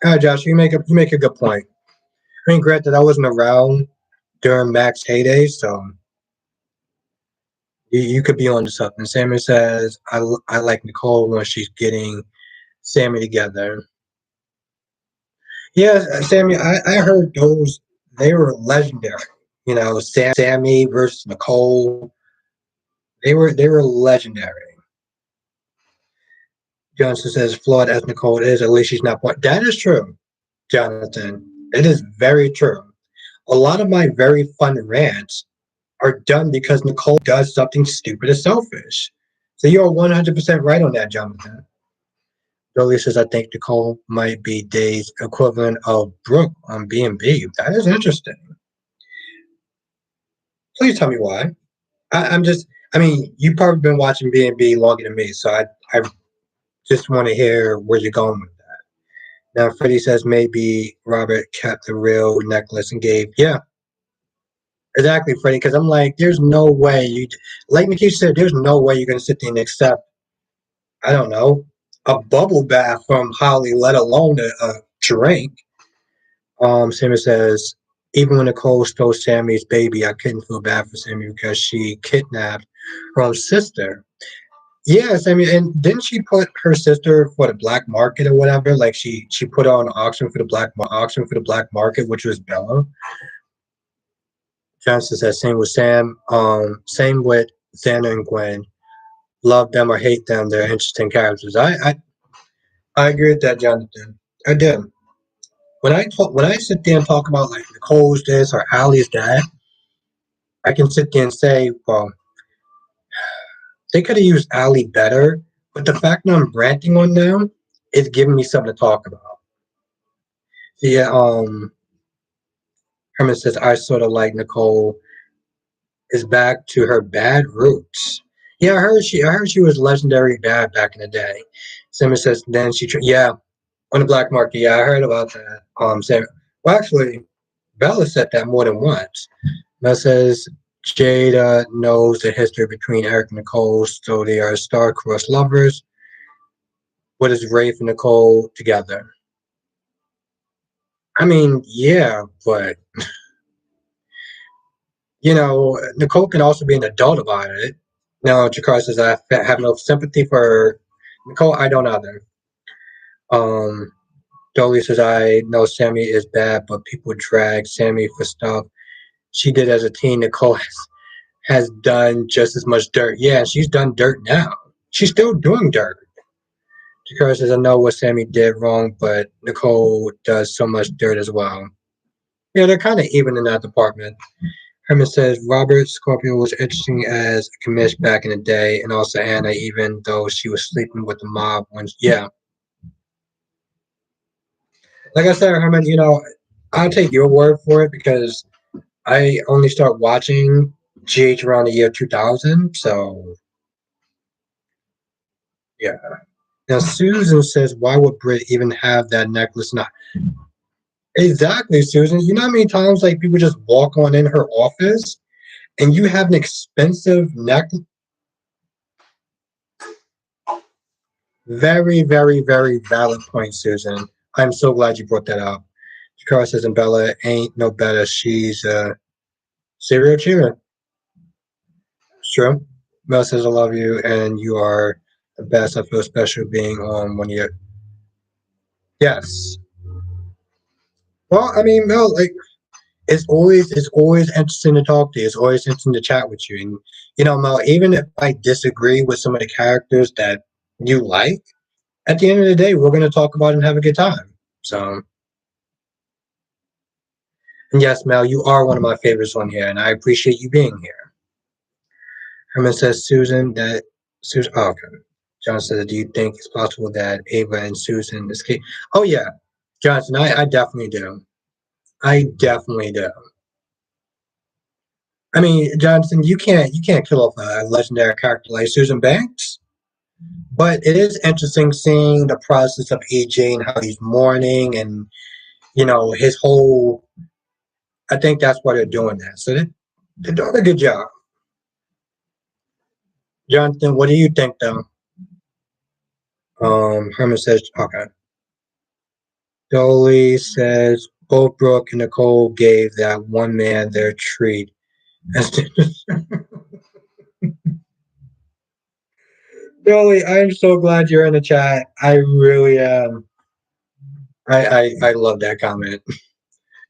right, Josh, you make a good point. I mean, granted, I wasn't around during Mac's heyday, so you could be on to something. Sammy says, I like Nicole when she's getting Sammy together. Yeah, Sammy, I heard those, they were legendary. You know, Sammy versus Nicole, they were legendary. Johnson says, flawed as Nicole is, at least she's not point. That is true, Jonathan. It is very true. A lot of my very fun rants are done because Nicole does something stupid and selfish. So you're 100% right on that, Jonathan. Jolie says, I think Nicole might be Dave's equivalent of Brooke on B&B. That is interesting. Please tell me why. I'm just, I mean, you've probably been watching B&B longer than me, so I just want to hear where you're going with that. Now, Freddie says maybe Robert kept the real necklace and gave, yeah, exactly, Freddie, because I'm like, there's no way like Nikki said, there's no way you're going to sit there and accept, I don't know, a bubble bath from Holly, let alone a drink. Sammy says, even when Nicole stole Sammy's baby, I couldn't feel bad for Sammy because she kidnapped her own sister. Yes, I mean, and didn't she put her sister for the black market or whatever? Like she put her on auction for the black market, which was Bella. Johnson says same with Sam. Same with Xander and Gwen. Love them or hate them, they're interesting characters. I agree with that, Jonathan. I do. When I sit there and talk about like Nicole's this or Allie's that, I can sit there and say, well, they could have used Allie better, but the fact that I'm ranting on them is giving me something to talk about. Yeah, Herman says I sort of like Nicole is back to her bad roots. Yeah, I heard she was legendary bad back in the day. Simmons says then yeah, on the black market. Yeah, I heard about that. Sam, well, actually, Bella said that more than once. Mel says Jada knows the history between Eric and Nicole, so they are star-crossed lovers. What is Rafe and Nicole together? I mean, yeah, but Nicole can also be an adult about it. Now, Jakar says I have no sympathy for Nicole. I don't either. Um, Dolly says I know Sammy is bad, but people drag Sammy for stuff she did as a teen. Nicole has done just as much dirt. Yeah, she's done dirt now. She's still doing dirt. Jakar says I know what Sammy did wrong, but Nicole does so much dirt as well. Yeah, they're kind of even in that department. Herman says Robert Scorpio was interesting as a commish back in the day, and also Anna, even though she was sleeping with the mob when, yeah. Like I said, Herman, I'll take your word for it because I only start watching GH around the year 2000, so yeah. Now, Susan says, why would Britt even have that necklace? Not exactly, Susan. You know how many times like people just walk on in her office and you have an expensive necklace? Very, very, very valid point, Susan. I'm so glad you brought that up. Jakara says, and Bella ain't no better. She's a serial cheater. It's true. Mel says, I love you, and you are the best. I feel special being on one year. Yes. Well, I mean, Mel, like, it's always interesting to talk to you. It's always interesting to chat with you. And, Mel, even if I disagree with some of the characters that you like, at the end of the day, we're going to talk about it and have a good time. So, And yes, Mel, you are one of my favorites on here, and I appreciate you being here. Herman says, Susan, that Susan. Oh, okay. John says, do you think it's possible that Ava and Susan escape? Oh yeah, Johnson, I definitely do. I definitely do. I mean, Johnson, you can't kill off a legendary character like Susan Banks. But it is interesting seeing the process of EJ and how he's mourning and his whole. I think that's why they're doing that. So they're doing a good job. Jonathan, what do you think though? Herman says, okay. Dolly says both Brooke and Nicole gave that one man their treat. Dolly, I'm so glad you're in the chat. I really am. I love that comment.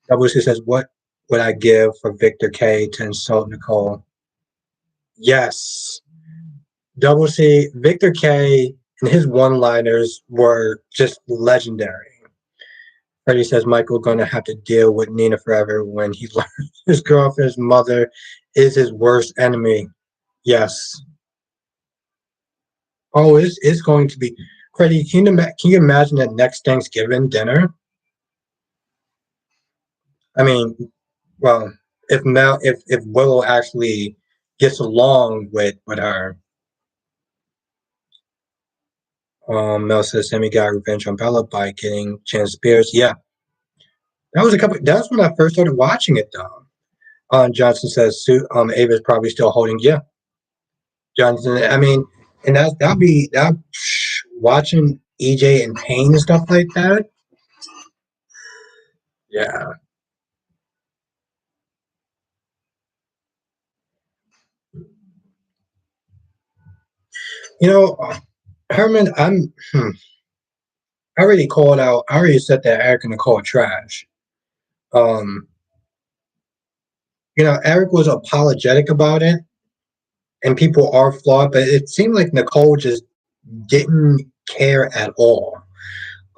Double C says, what would I give for Victor K to insult Nicole? Yes. Double C, Victor K and his one-liners were just legendary. Freddie says Michael gonna have to deal with Nina forever when he learns his girlfriend's mother is his worst enemy. Yes. Oh, it's going to be. Freddie, can you imagine that next Thanksgiving dinner? I mean, well, if Willow actually gets along with her. Mel says Sammy got revenge on Bella by getting Chance Spears. Yeah, that was a couple. That's when I first started watching it, though. Johnson says Ava's probably still holding. Yeah, Johnson. I mean, and that'd be that watching EJ in pain and stuff like that. Yeah, you know, Herman. I already called out. I already said that Eric and Nicole trash. Um, Eric was apologetic about it, and people are flawed, but it seemed like Nicole just didn't care at all.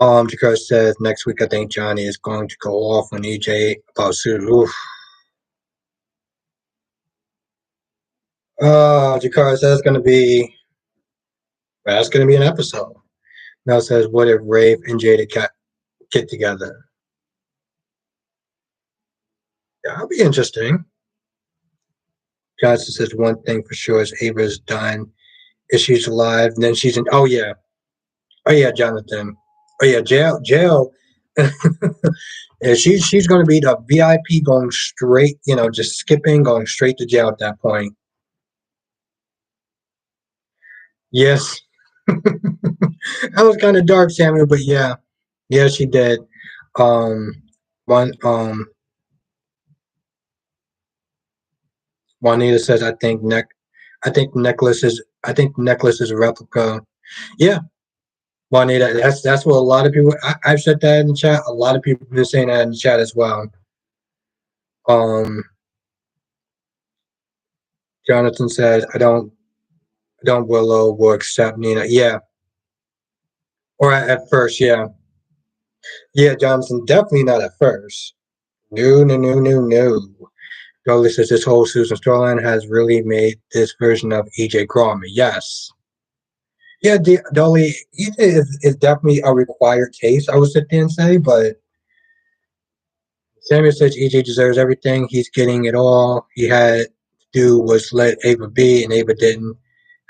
Jakar says next week I think Johnny is going to go off on EJ about Sue. Oof. Jakar says that's gonna be an episode. Mel says, what if Rafe and Jada get together? Yeah, that'll be interesting. Johnson says one thing for sure is Ava's done. If she's alive, and then she's in. Oh yeah, Jonathan. Oh yeah, jail. Yeah, she's going to be the VIP going straight, just skipping, going straight to jail at that point. Yes, that was kind of dark, Samuel, but yeah, she did. Um, one Juanita says, I think necklace is a replica. Yeah, Juanita, that's what a lot of people. I've said that in the chat. A lot of people have been saying that in the chat as well. Um, Jonathan says, I don't Willow will accept Nina. Yeah, or at first, yeah. Yeah, Jonathan, definitely not at first. No, no, no, no, no. Dolly says this whole Susan storyline has really made this version of EJ Crawmer. Yes. Yeah, Dolly, EJ is definitely a required case, I would sit there and say, but Samuel says EJ deserves everything. He's getting it all. He had to do was let Ava be, and Ava didn't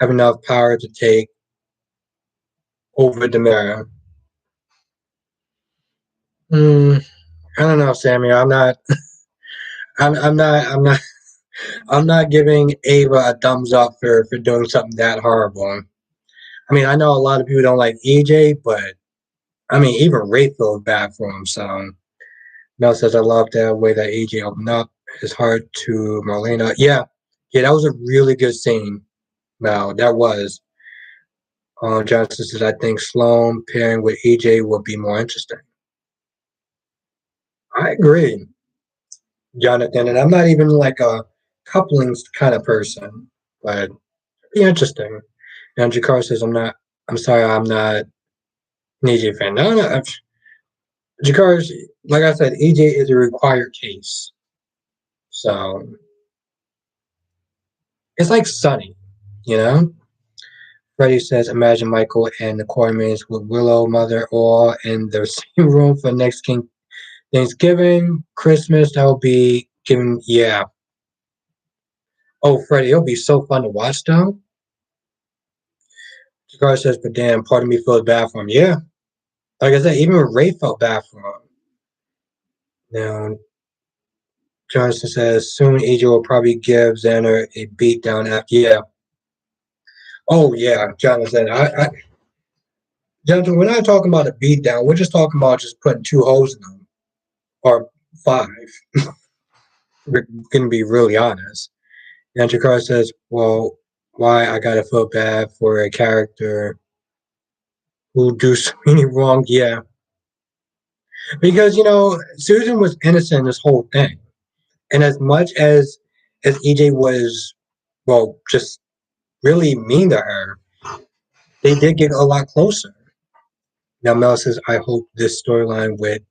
have enough power to take over the mirror. Mm, I don't know, Samuel. I'm not. I'm not. I'm not giving Ava a thumbs up for doing something that horrible. I mean, I know a lot of people don't like EJ, but I mean, even Ray feels bad for him. So Mel says, I love the way that EJ opened up his heart to Marlena. Yeah, that was a really good scene, Mel. That was. Johnson says, I think Sloan pairing with EJ would be more interesting. I agree, Jonathan, and I'm not even like a couplings kind of person, but it'd be interesting. And Jakar says, I'm sorry, I'm not an EJ fan. No, no, Because, like I said, EJ is a required case. So it's like Sunny, you know? Freddie says, imagine Michael and the Quartermains with Willow, Mother, all in the same room for next Thanksgiving, Christmas. That will be given, yeah. Oh, Freddie, it'll be so fun to watch, though. Jakar says, but damn, part of me feels bad for him. Yeah. Like I said, even Ray felt bad for him. Now, Johnson says, soon EJ will probably give Xander a beat down after. Yeah. Oh, yeah. Jonathan, Jonathan, we're not talking about a beat down. We're just talking about just putting two holes in them. Or five. We're going to be really honest. And Jakar says, well, why I got to feel bad for a character who do so many wrong? Yeah. Because, Susan was innocent in this whole thing. And as much as EJ was, well, just really mean to her, they did get a lot closer. Now Mel says, I hope this storyline with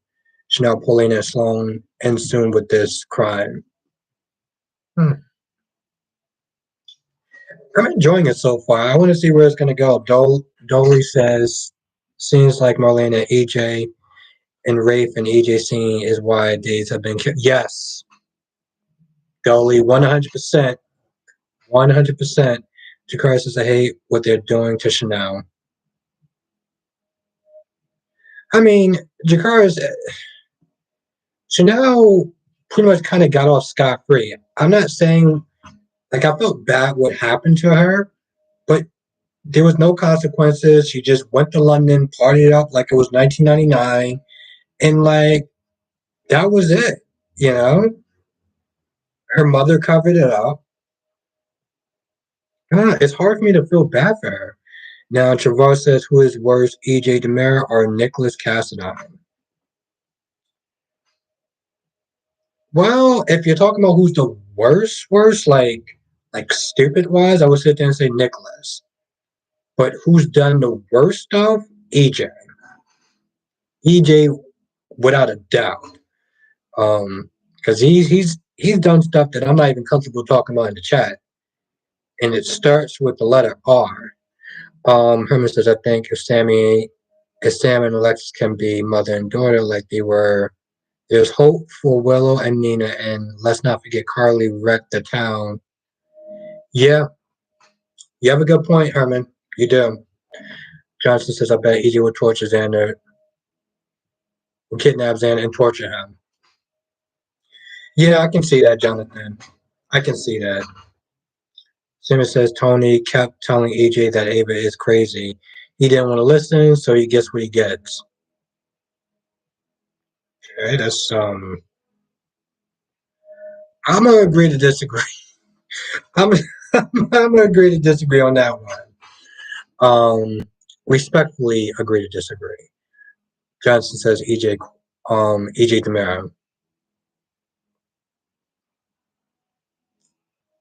Chanel, Pauline, and Sloan ends soon with this crime. I'm enjoying it so far. I want to see where it's going to go. Dolly says, seems like Marlene and EJ and Rafe and EJ scene is why days have been killed. Yes, Dolly, 100%. 100%. Jakar says, I hate what they're doing to Chanel. I mean, Jakara's Chanel pretty much kind of got off scot free. I'm not saying like I felt bad what happened to her, but there was no consequences. She just went to London, partied up like it was 1999, and like that was it. You know, her mother covered it up. It's hard for me to feel bad for her. Now, Travar says, who is worse, EJ Demera or Nicholas Cassadine? Well, if you're talking about who's the worst, like stupid wise, I would sit there and say Nicholas. But who's done the worst stuff? EJ. EJ, without a doubt. Because he's done stuff that I'm not even comfortable talking about in the chat, and it starts with the letter R. Herman says, I think if Sam and Alexis can be mother and daughter like they were, there's hope for Willow and Nina, and let's not forget Carly wrecked the town. Yeah, you have a good point, Herman. You do. Johnson says, I bet EJ would torture Xander, would kidnap Xander and torture him. Yeah, I can see that, Jonathan. I can see that. Simmons says Tony kept telling EJ that Ava is crazy. He didn't want to listen, so he gets what he gets. Okay, that's I'm gonna agree to disagree. I'm I'm gonna agree to disagree on that one. Respectfully agree to disagree. Johnson says EJ Demera.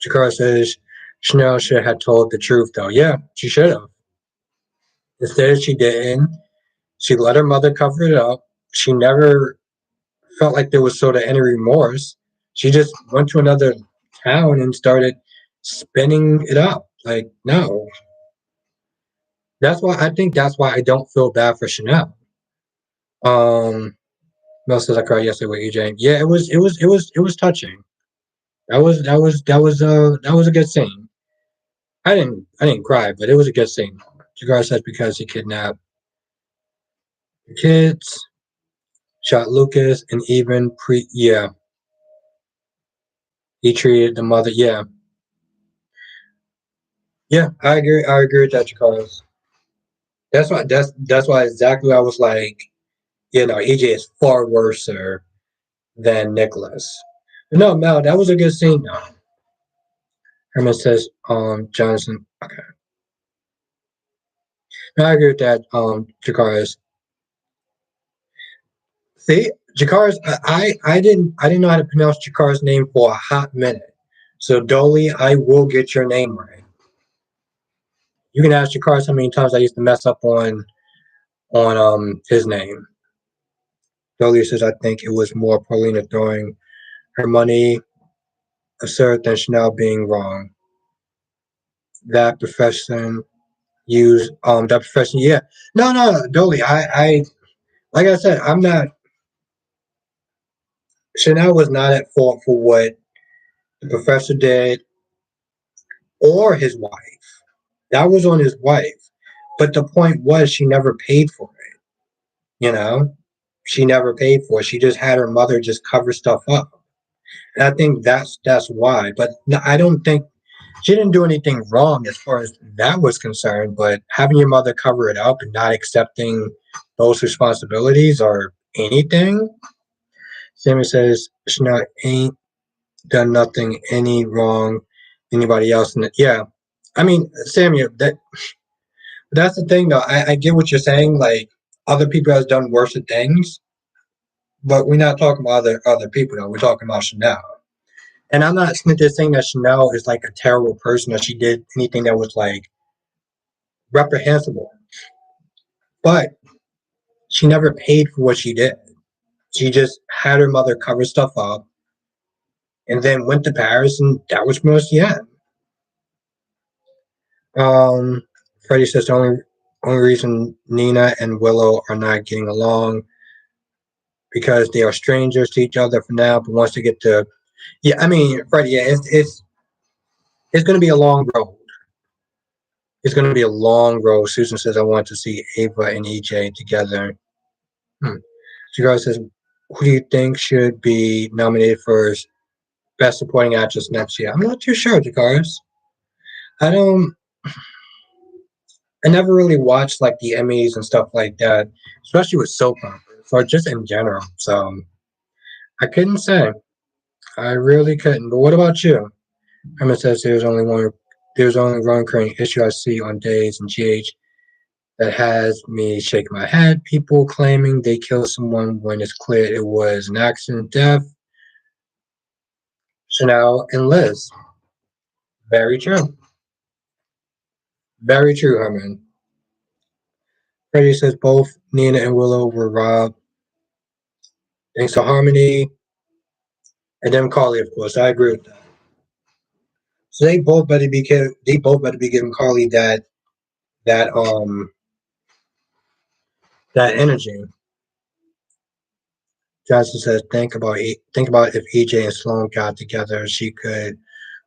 Jakara says Chanel should have told the truth though. Yeah, she should have. Instead, she didn't. She let her mother cover it up. She never felt like there was sort of any remorse. She just went to another town and started spinning it up. Like, no. That's why I don't feel bad for Chanel. Mel says I cried yesterday with EJ. Yeah, it was touching. That was a good scene. I didn't cry, but it was a good scene. Jagar says because he kidnapped the kids, shot Lucas, and even he treated the mother. Yeah, yeah, I agree. I agree with that, Jacar. That's why exactly I was like, EJ is far worse than Nicholas. But no, Mel, that was a good scene though. Herman says, Johnson. Okay. No, I agree with that, Jakaris. See, Jakaris, I didn't know how to pronounce Jakaris' name for a hot minute. So Dolly, I will get your name right. You can ask Jakaris how many times I used to mess up on his name. Dolly says, I think it was more Paulina throwing her money assert than Chanel being wrong. That profession that profession, yeah. No, Dolly, I like I said, I'm not Chanel was not at fault for what the professor did or his wife. That was on his wife. But the point was she never paid for it, you know? She never paid for it. She just had her mother just cover stuff up. And I think that's why. But no, I don't think she didn't do anything wrong as far as that was concerned, but having your mother cover it up and not accepting those responsibilities or anything. Sammy says Chanel ain't done nothing any wrong anybody else in it. Yeah. I mean, Samuel, that's the thing though. I get what you're saying, like other people has done worse things, but we're not talking about other people though. We're talking about Chanel. And I'm not saying that Chanel is like a terrible person or she did anything that was like reprehensible. But she never paid for what she did. She just had her mother cover stuff up and then went to Paris and that was most the end. Um, Freddie says the only reason Nina and Willow are not getting along because they are strangers to each other for now, but once they get to yeah, I mean, Freddie, yeah, it's going to be a long road. It's going to be a long road. Susan says I want to see Ava and EJ together. Cigar says, who do you think should be nominated for Best Supporting Actress next year? I'm not too sure, Jakars. I don't. I never really watched like the Emmys and stuff like that, especially with soap operas or just in general. So I couldn't say. I really couldn't. But what about you? Herman says there's only one current issue I see on Days and GH that has me shake my head. People claiming they killed someone when it's clear it was an accident death. Chanel and Liz. Very true. Very true, Herman. Freddie says both Nina and Willow were robbed. Thanks to Harmony and then Carly, of course. I agree with that. So they both better be giving Carly that that energy. Johnson says think about if EJ and Sloan got together, she could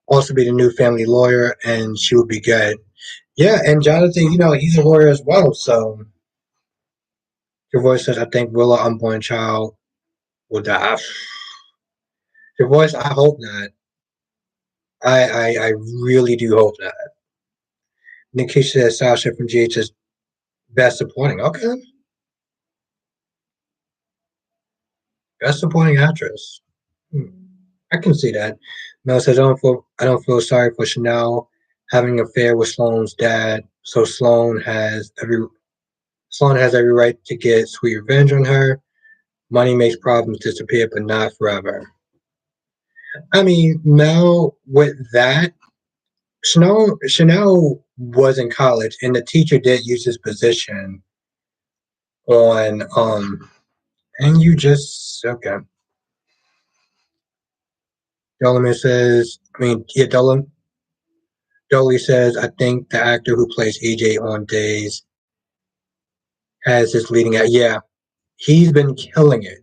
also be the new family lawyer and she would be good. Yeah, and Jonathan, he's a lawyer as well. So your voice says I think Willow unborn child will die. Your voice, I hope not. I really do hope that. Nikisha says Sasha from GH is best supporting. Okay. Best supporting actress. Hmm. I can see that. Mel says I don't feel sorry for Chanel having an affair with Sloane's dad. So Sloane has every right to get sweet revenge on her. Money makes problems disappear, but not forever. I mean, Mel, with that, Chanel was in college, and the teacher did use his position on and you just okay. Dolly says, Dolly says, I think the actor who plays EJ on Days has his leading out. Yeah, he's been killing it.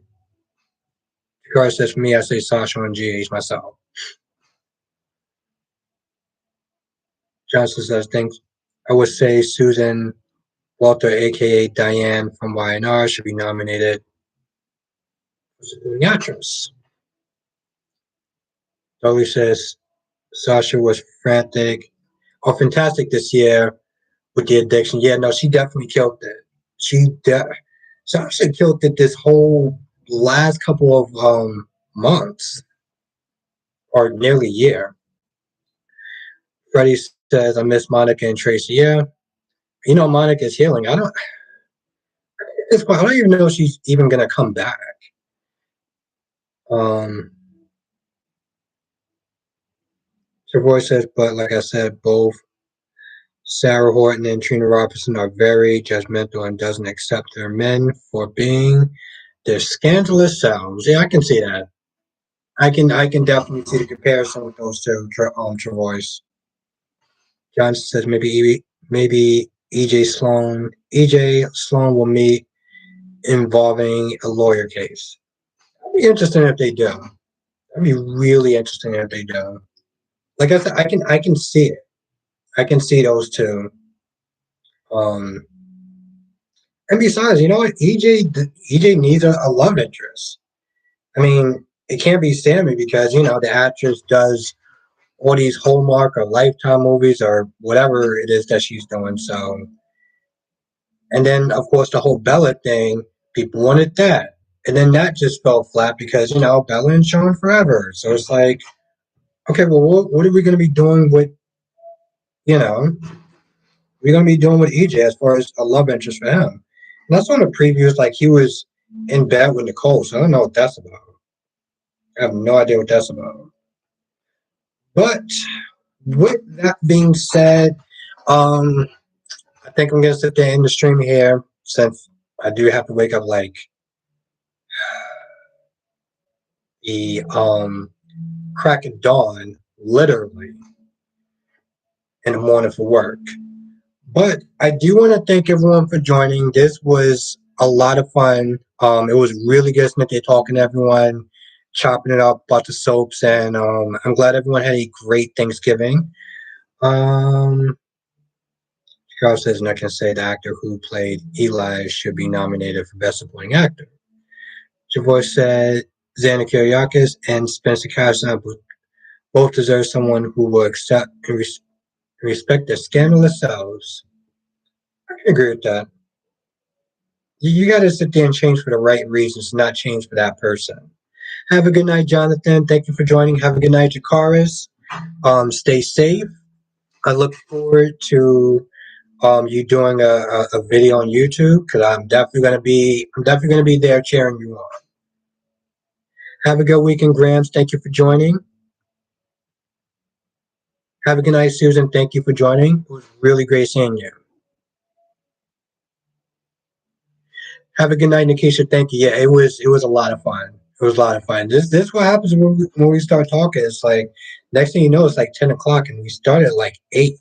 Car says, for me, I say Sasha on GH myself. Johnson says, thanks. I would say Susan Walter, aka Diane from YNR, should be nominated for supporting actress. Dolly says Sasha was fantastic this year with the addiction. Yeah, no, she definitely killed it. Sasha killed it this whole last couple of months or nearly a year. Freddie says, I miss Monica and Tracy. Yeah, Monica's healing. I don't even know if she's even gonna come back. Um, Savoy says, but like I said, both Sarah Horton and Trina Robinson are very judgmental and doesn't accept their men for being They're scandalous selves. Yeah, I can see that. I can definitely see the comparison with those two. Travois. Johnson says maybe EJ Sloan will meet involving a lawyer case. That'd be interesting if they do. That'd be really interesting if they do. Like I said, I can see it. I can see those two. Um, and besides, you know what? EJ needs a love interest. I mean, it can't be Sammy because the actress does all these Hallmark or Lifetime movies or whatever it is that she's doing. So, and then of course the whole Bella thing, people wanted that, and then that just fell flat because Bella and Sean forever. So it's like, okay, well, what are we going to be doing with you know we're going to be doing with EJ as far as a love interest for him? And that's on the previews, like he was in bed with Nicole. So I don't know what that's about. I have no idea what that's about. But with that being said, um, I think I'm gonna sit there in the stream here since I do have to wake up like the crack of dawn, literally in the morning for work. But I do want to thank everyone for joining. This was a lot of fun. It was really good sitting there talking to everyone, chopping it up about the soaps, and I'm glad everyone had a great Thanksgiving. Um, Carl says, and I can say the actor who played Eli should be nominated for Best Supporting Actor. Javoy said Xander Kyriakis and Spencer Casson both deserve someone who will accept and respect their scandalous selves. I can agree with that. You got to sit there and change for the right reasons, not change for that person. Have a good night, Jonathan. Thank you for joining. Have a good night, Jakaris. Stay safe. I look forward to you doing a video on YouTube because I'm definitely gonna be there cheering you on. Have a good weekend, Grams. Thank you for joining. Have a good night, Susan. Thank you for joining. It was really great seeing you. Have a good night, Nikisha. Thank you. Yeah, it was a lot of fun. It was a lot of fun. This is what happens when we start talking. It's like next thing you know, it's like 10 o'clock, and we started at like 8.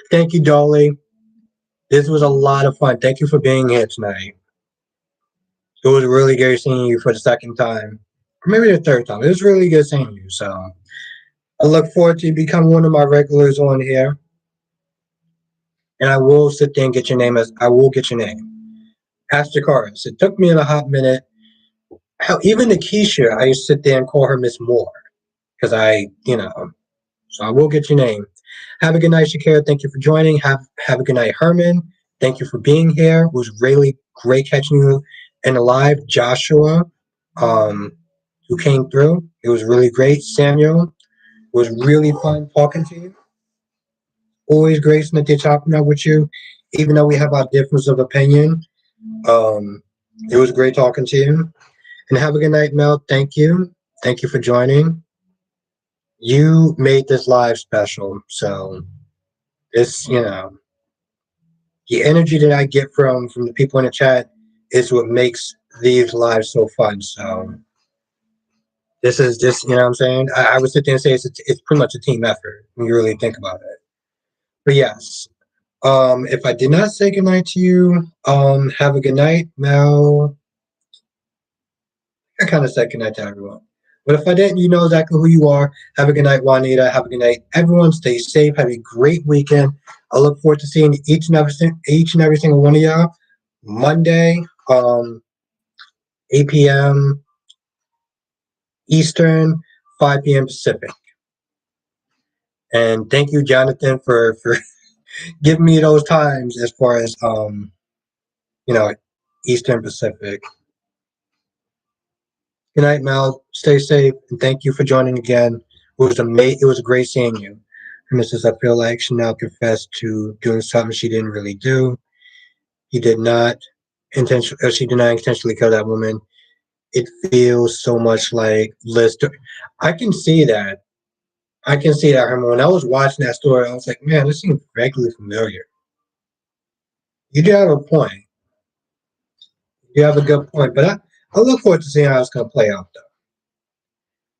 Thank you, Dolly. This was a lot of fun. Thank you for being here tonight. It was really good seeing you for the second time, or maybe the third time. It was really good seeing you. So I look forward to you becoming one of my regulars on here, and I will sit there and get your name. As I will get your name. Ask Jakaris. It took me a hot minute. How even Nikisha, I used to sit there and call her Miss Moore because so I will get your name. Have a good night, Shakira. Thank you for joining. Have a good night, Herman. Thank you for being here. It was really great catching you in the live. Joshua, um, who came through. It was really great. Samuel, it was really fun talking to you. Always great to get chopping up with you, even though we have our difference of opinion. Um, it was great talking to you. And have a good night, Mel. Thank you. Thank you for joining. You made this live special. So this, the energy that I get from the people in the chat is what makes these lives so fun. So this is just, what I'm saying? I would sit there and say it's pretty much a team effort when you really think about it. But yes, if I did not say goodnight to you, have a good night. Mel, I kind of said goodnight to everyone. But if I didn't, you know exactly who you are. Have a good night, Juanita. Have a good night, everyone. Stay safe. Have a great weekend. I look forward to seeing each and every single one of y'all Monday, 8 p.m. Eastern, 5 p.m. Pacific. And thank you, Jonathan, for giving me those times as far as you know, Eastern Pacific. Good night, Mel. Stay safe, and thank you for joining again. It was great seeing you. And this is, I feel like Chanel confessed to doing something she didn't really do. He did not she did not intentionally kill that woman. It feels so much like Liz. I can see that. I can see that, Herman. When I was watching that story, I was like, man, this seems vaguely familiar. You do have a point. You have a good point, but I look forward to seeing how it's going to play out, though.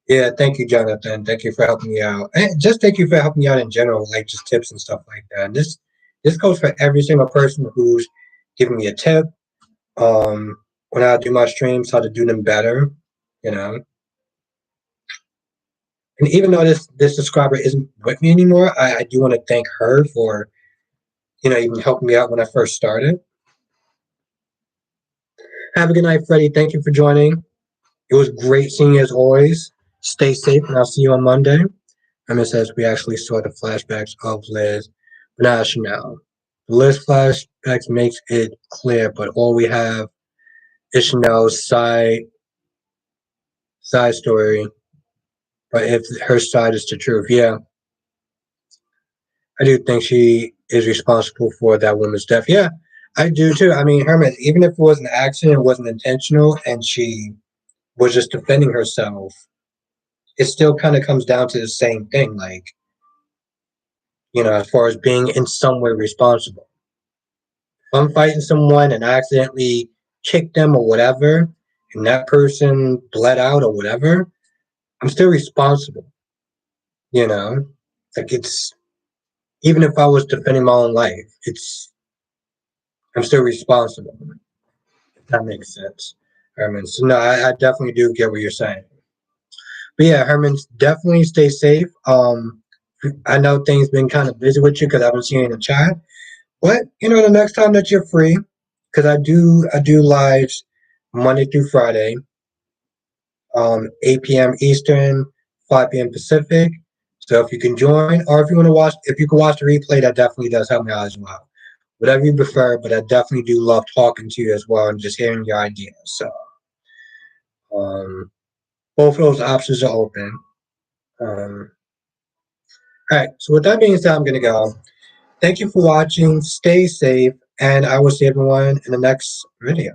Yeah, thank you, Jonathan. Thank you for helping me out, and just thank you for helping me out in general, like just tips and stuff like that. And this goes for every single person who's giving me a tip. Um, when I do my streams, how to do them better, you know. And even though this subscriber isn't with me anymore, I do want to thank her for even helping me out when I first started. Have a good night, Freddie. Thank you for joining. It was great seeing you as always. Stay safe, and I'll see you on Monday. Emma says we actually saw the flashbacks of Liz, but not Chanel. The Liz flashbacks makes it clear, but all we have is Chanel's side story. But if her side is the truth, yeah, I do think she is responsible for that woman's death. Yeah, I do too. I mean, Herman, even if it was an accident, it wasn't intentional, and she was just defending herself, it still kind of comes down to the same thing. Like, as far as being in some way responsible. If I'm fighting someone and I accidentally kick them or whatever, and that person bled out or whatever, I'm still responsible. You know, like it's even if I was defending my own life, I'm still responsible. If that makes sense, Herman. So no, I definitely do get what you're saying. But yeah, Herman, definitely stay safe. I know things been kind of busy with you because I haven't seen you in the chat. But the next time that you're free, because I do lives Monday through Friday, 8 p.m. Eastern, 5 p.m. Pacific. So if you can join, or if you can watch the replay, that definitely does help me out as well. Whatever you prefer, but I definitely do love talking to you as well and just hearing your ideas. So both of those options are open. All right. So with that being said, I'm gonna go. Thank you for watching. Stay safe, and I will see everyone in the next video.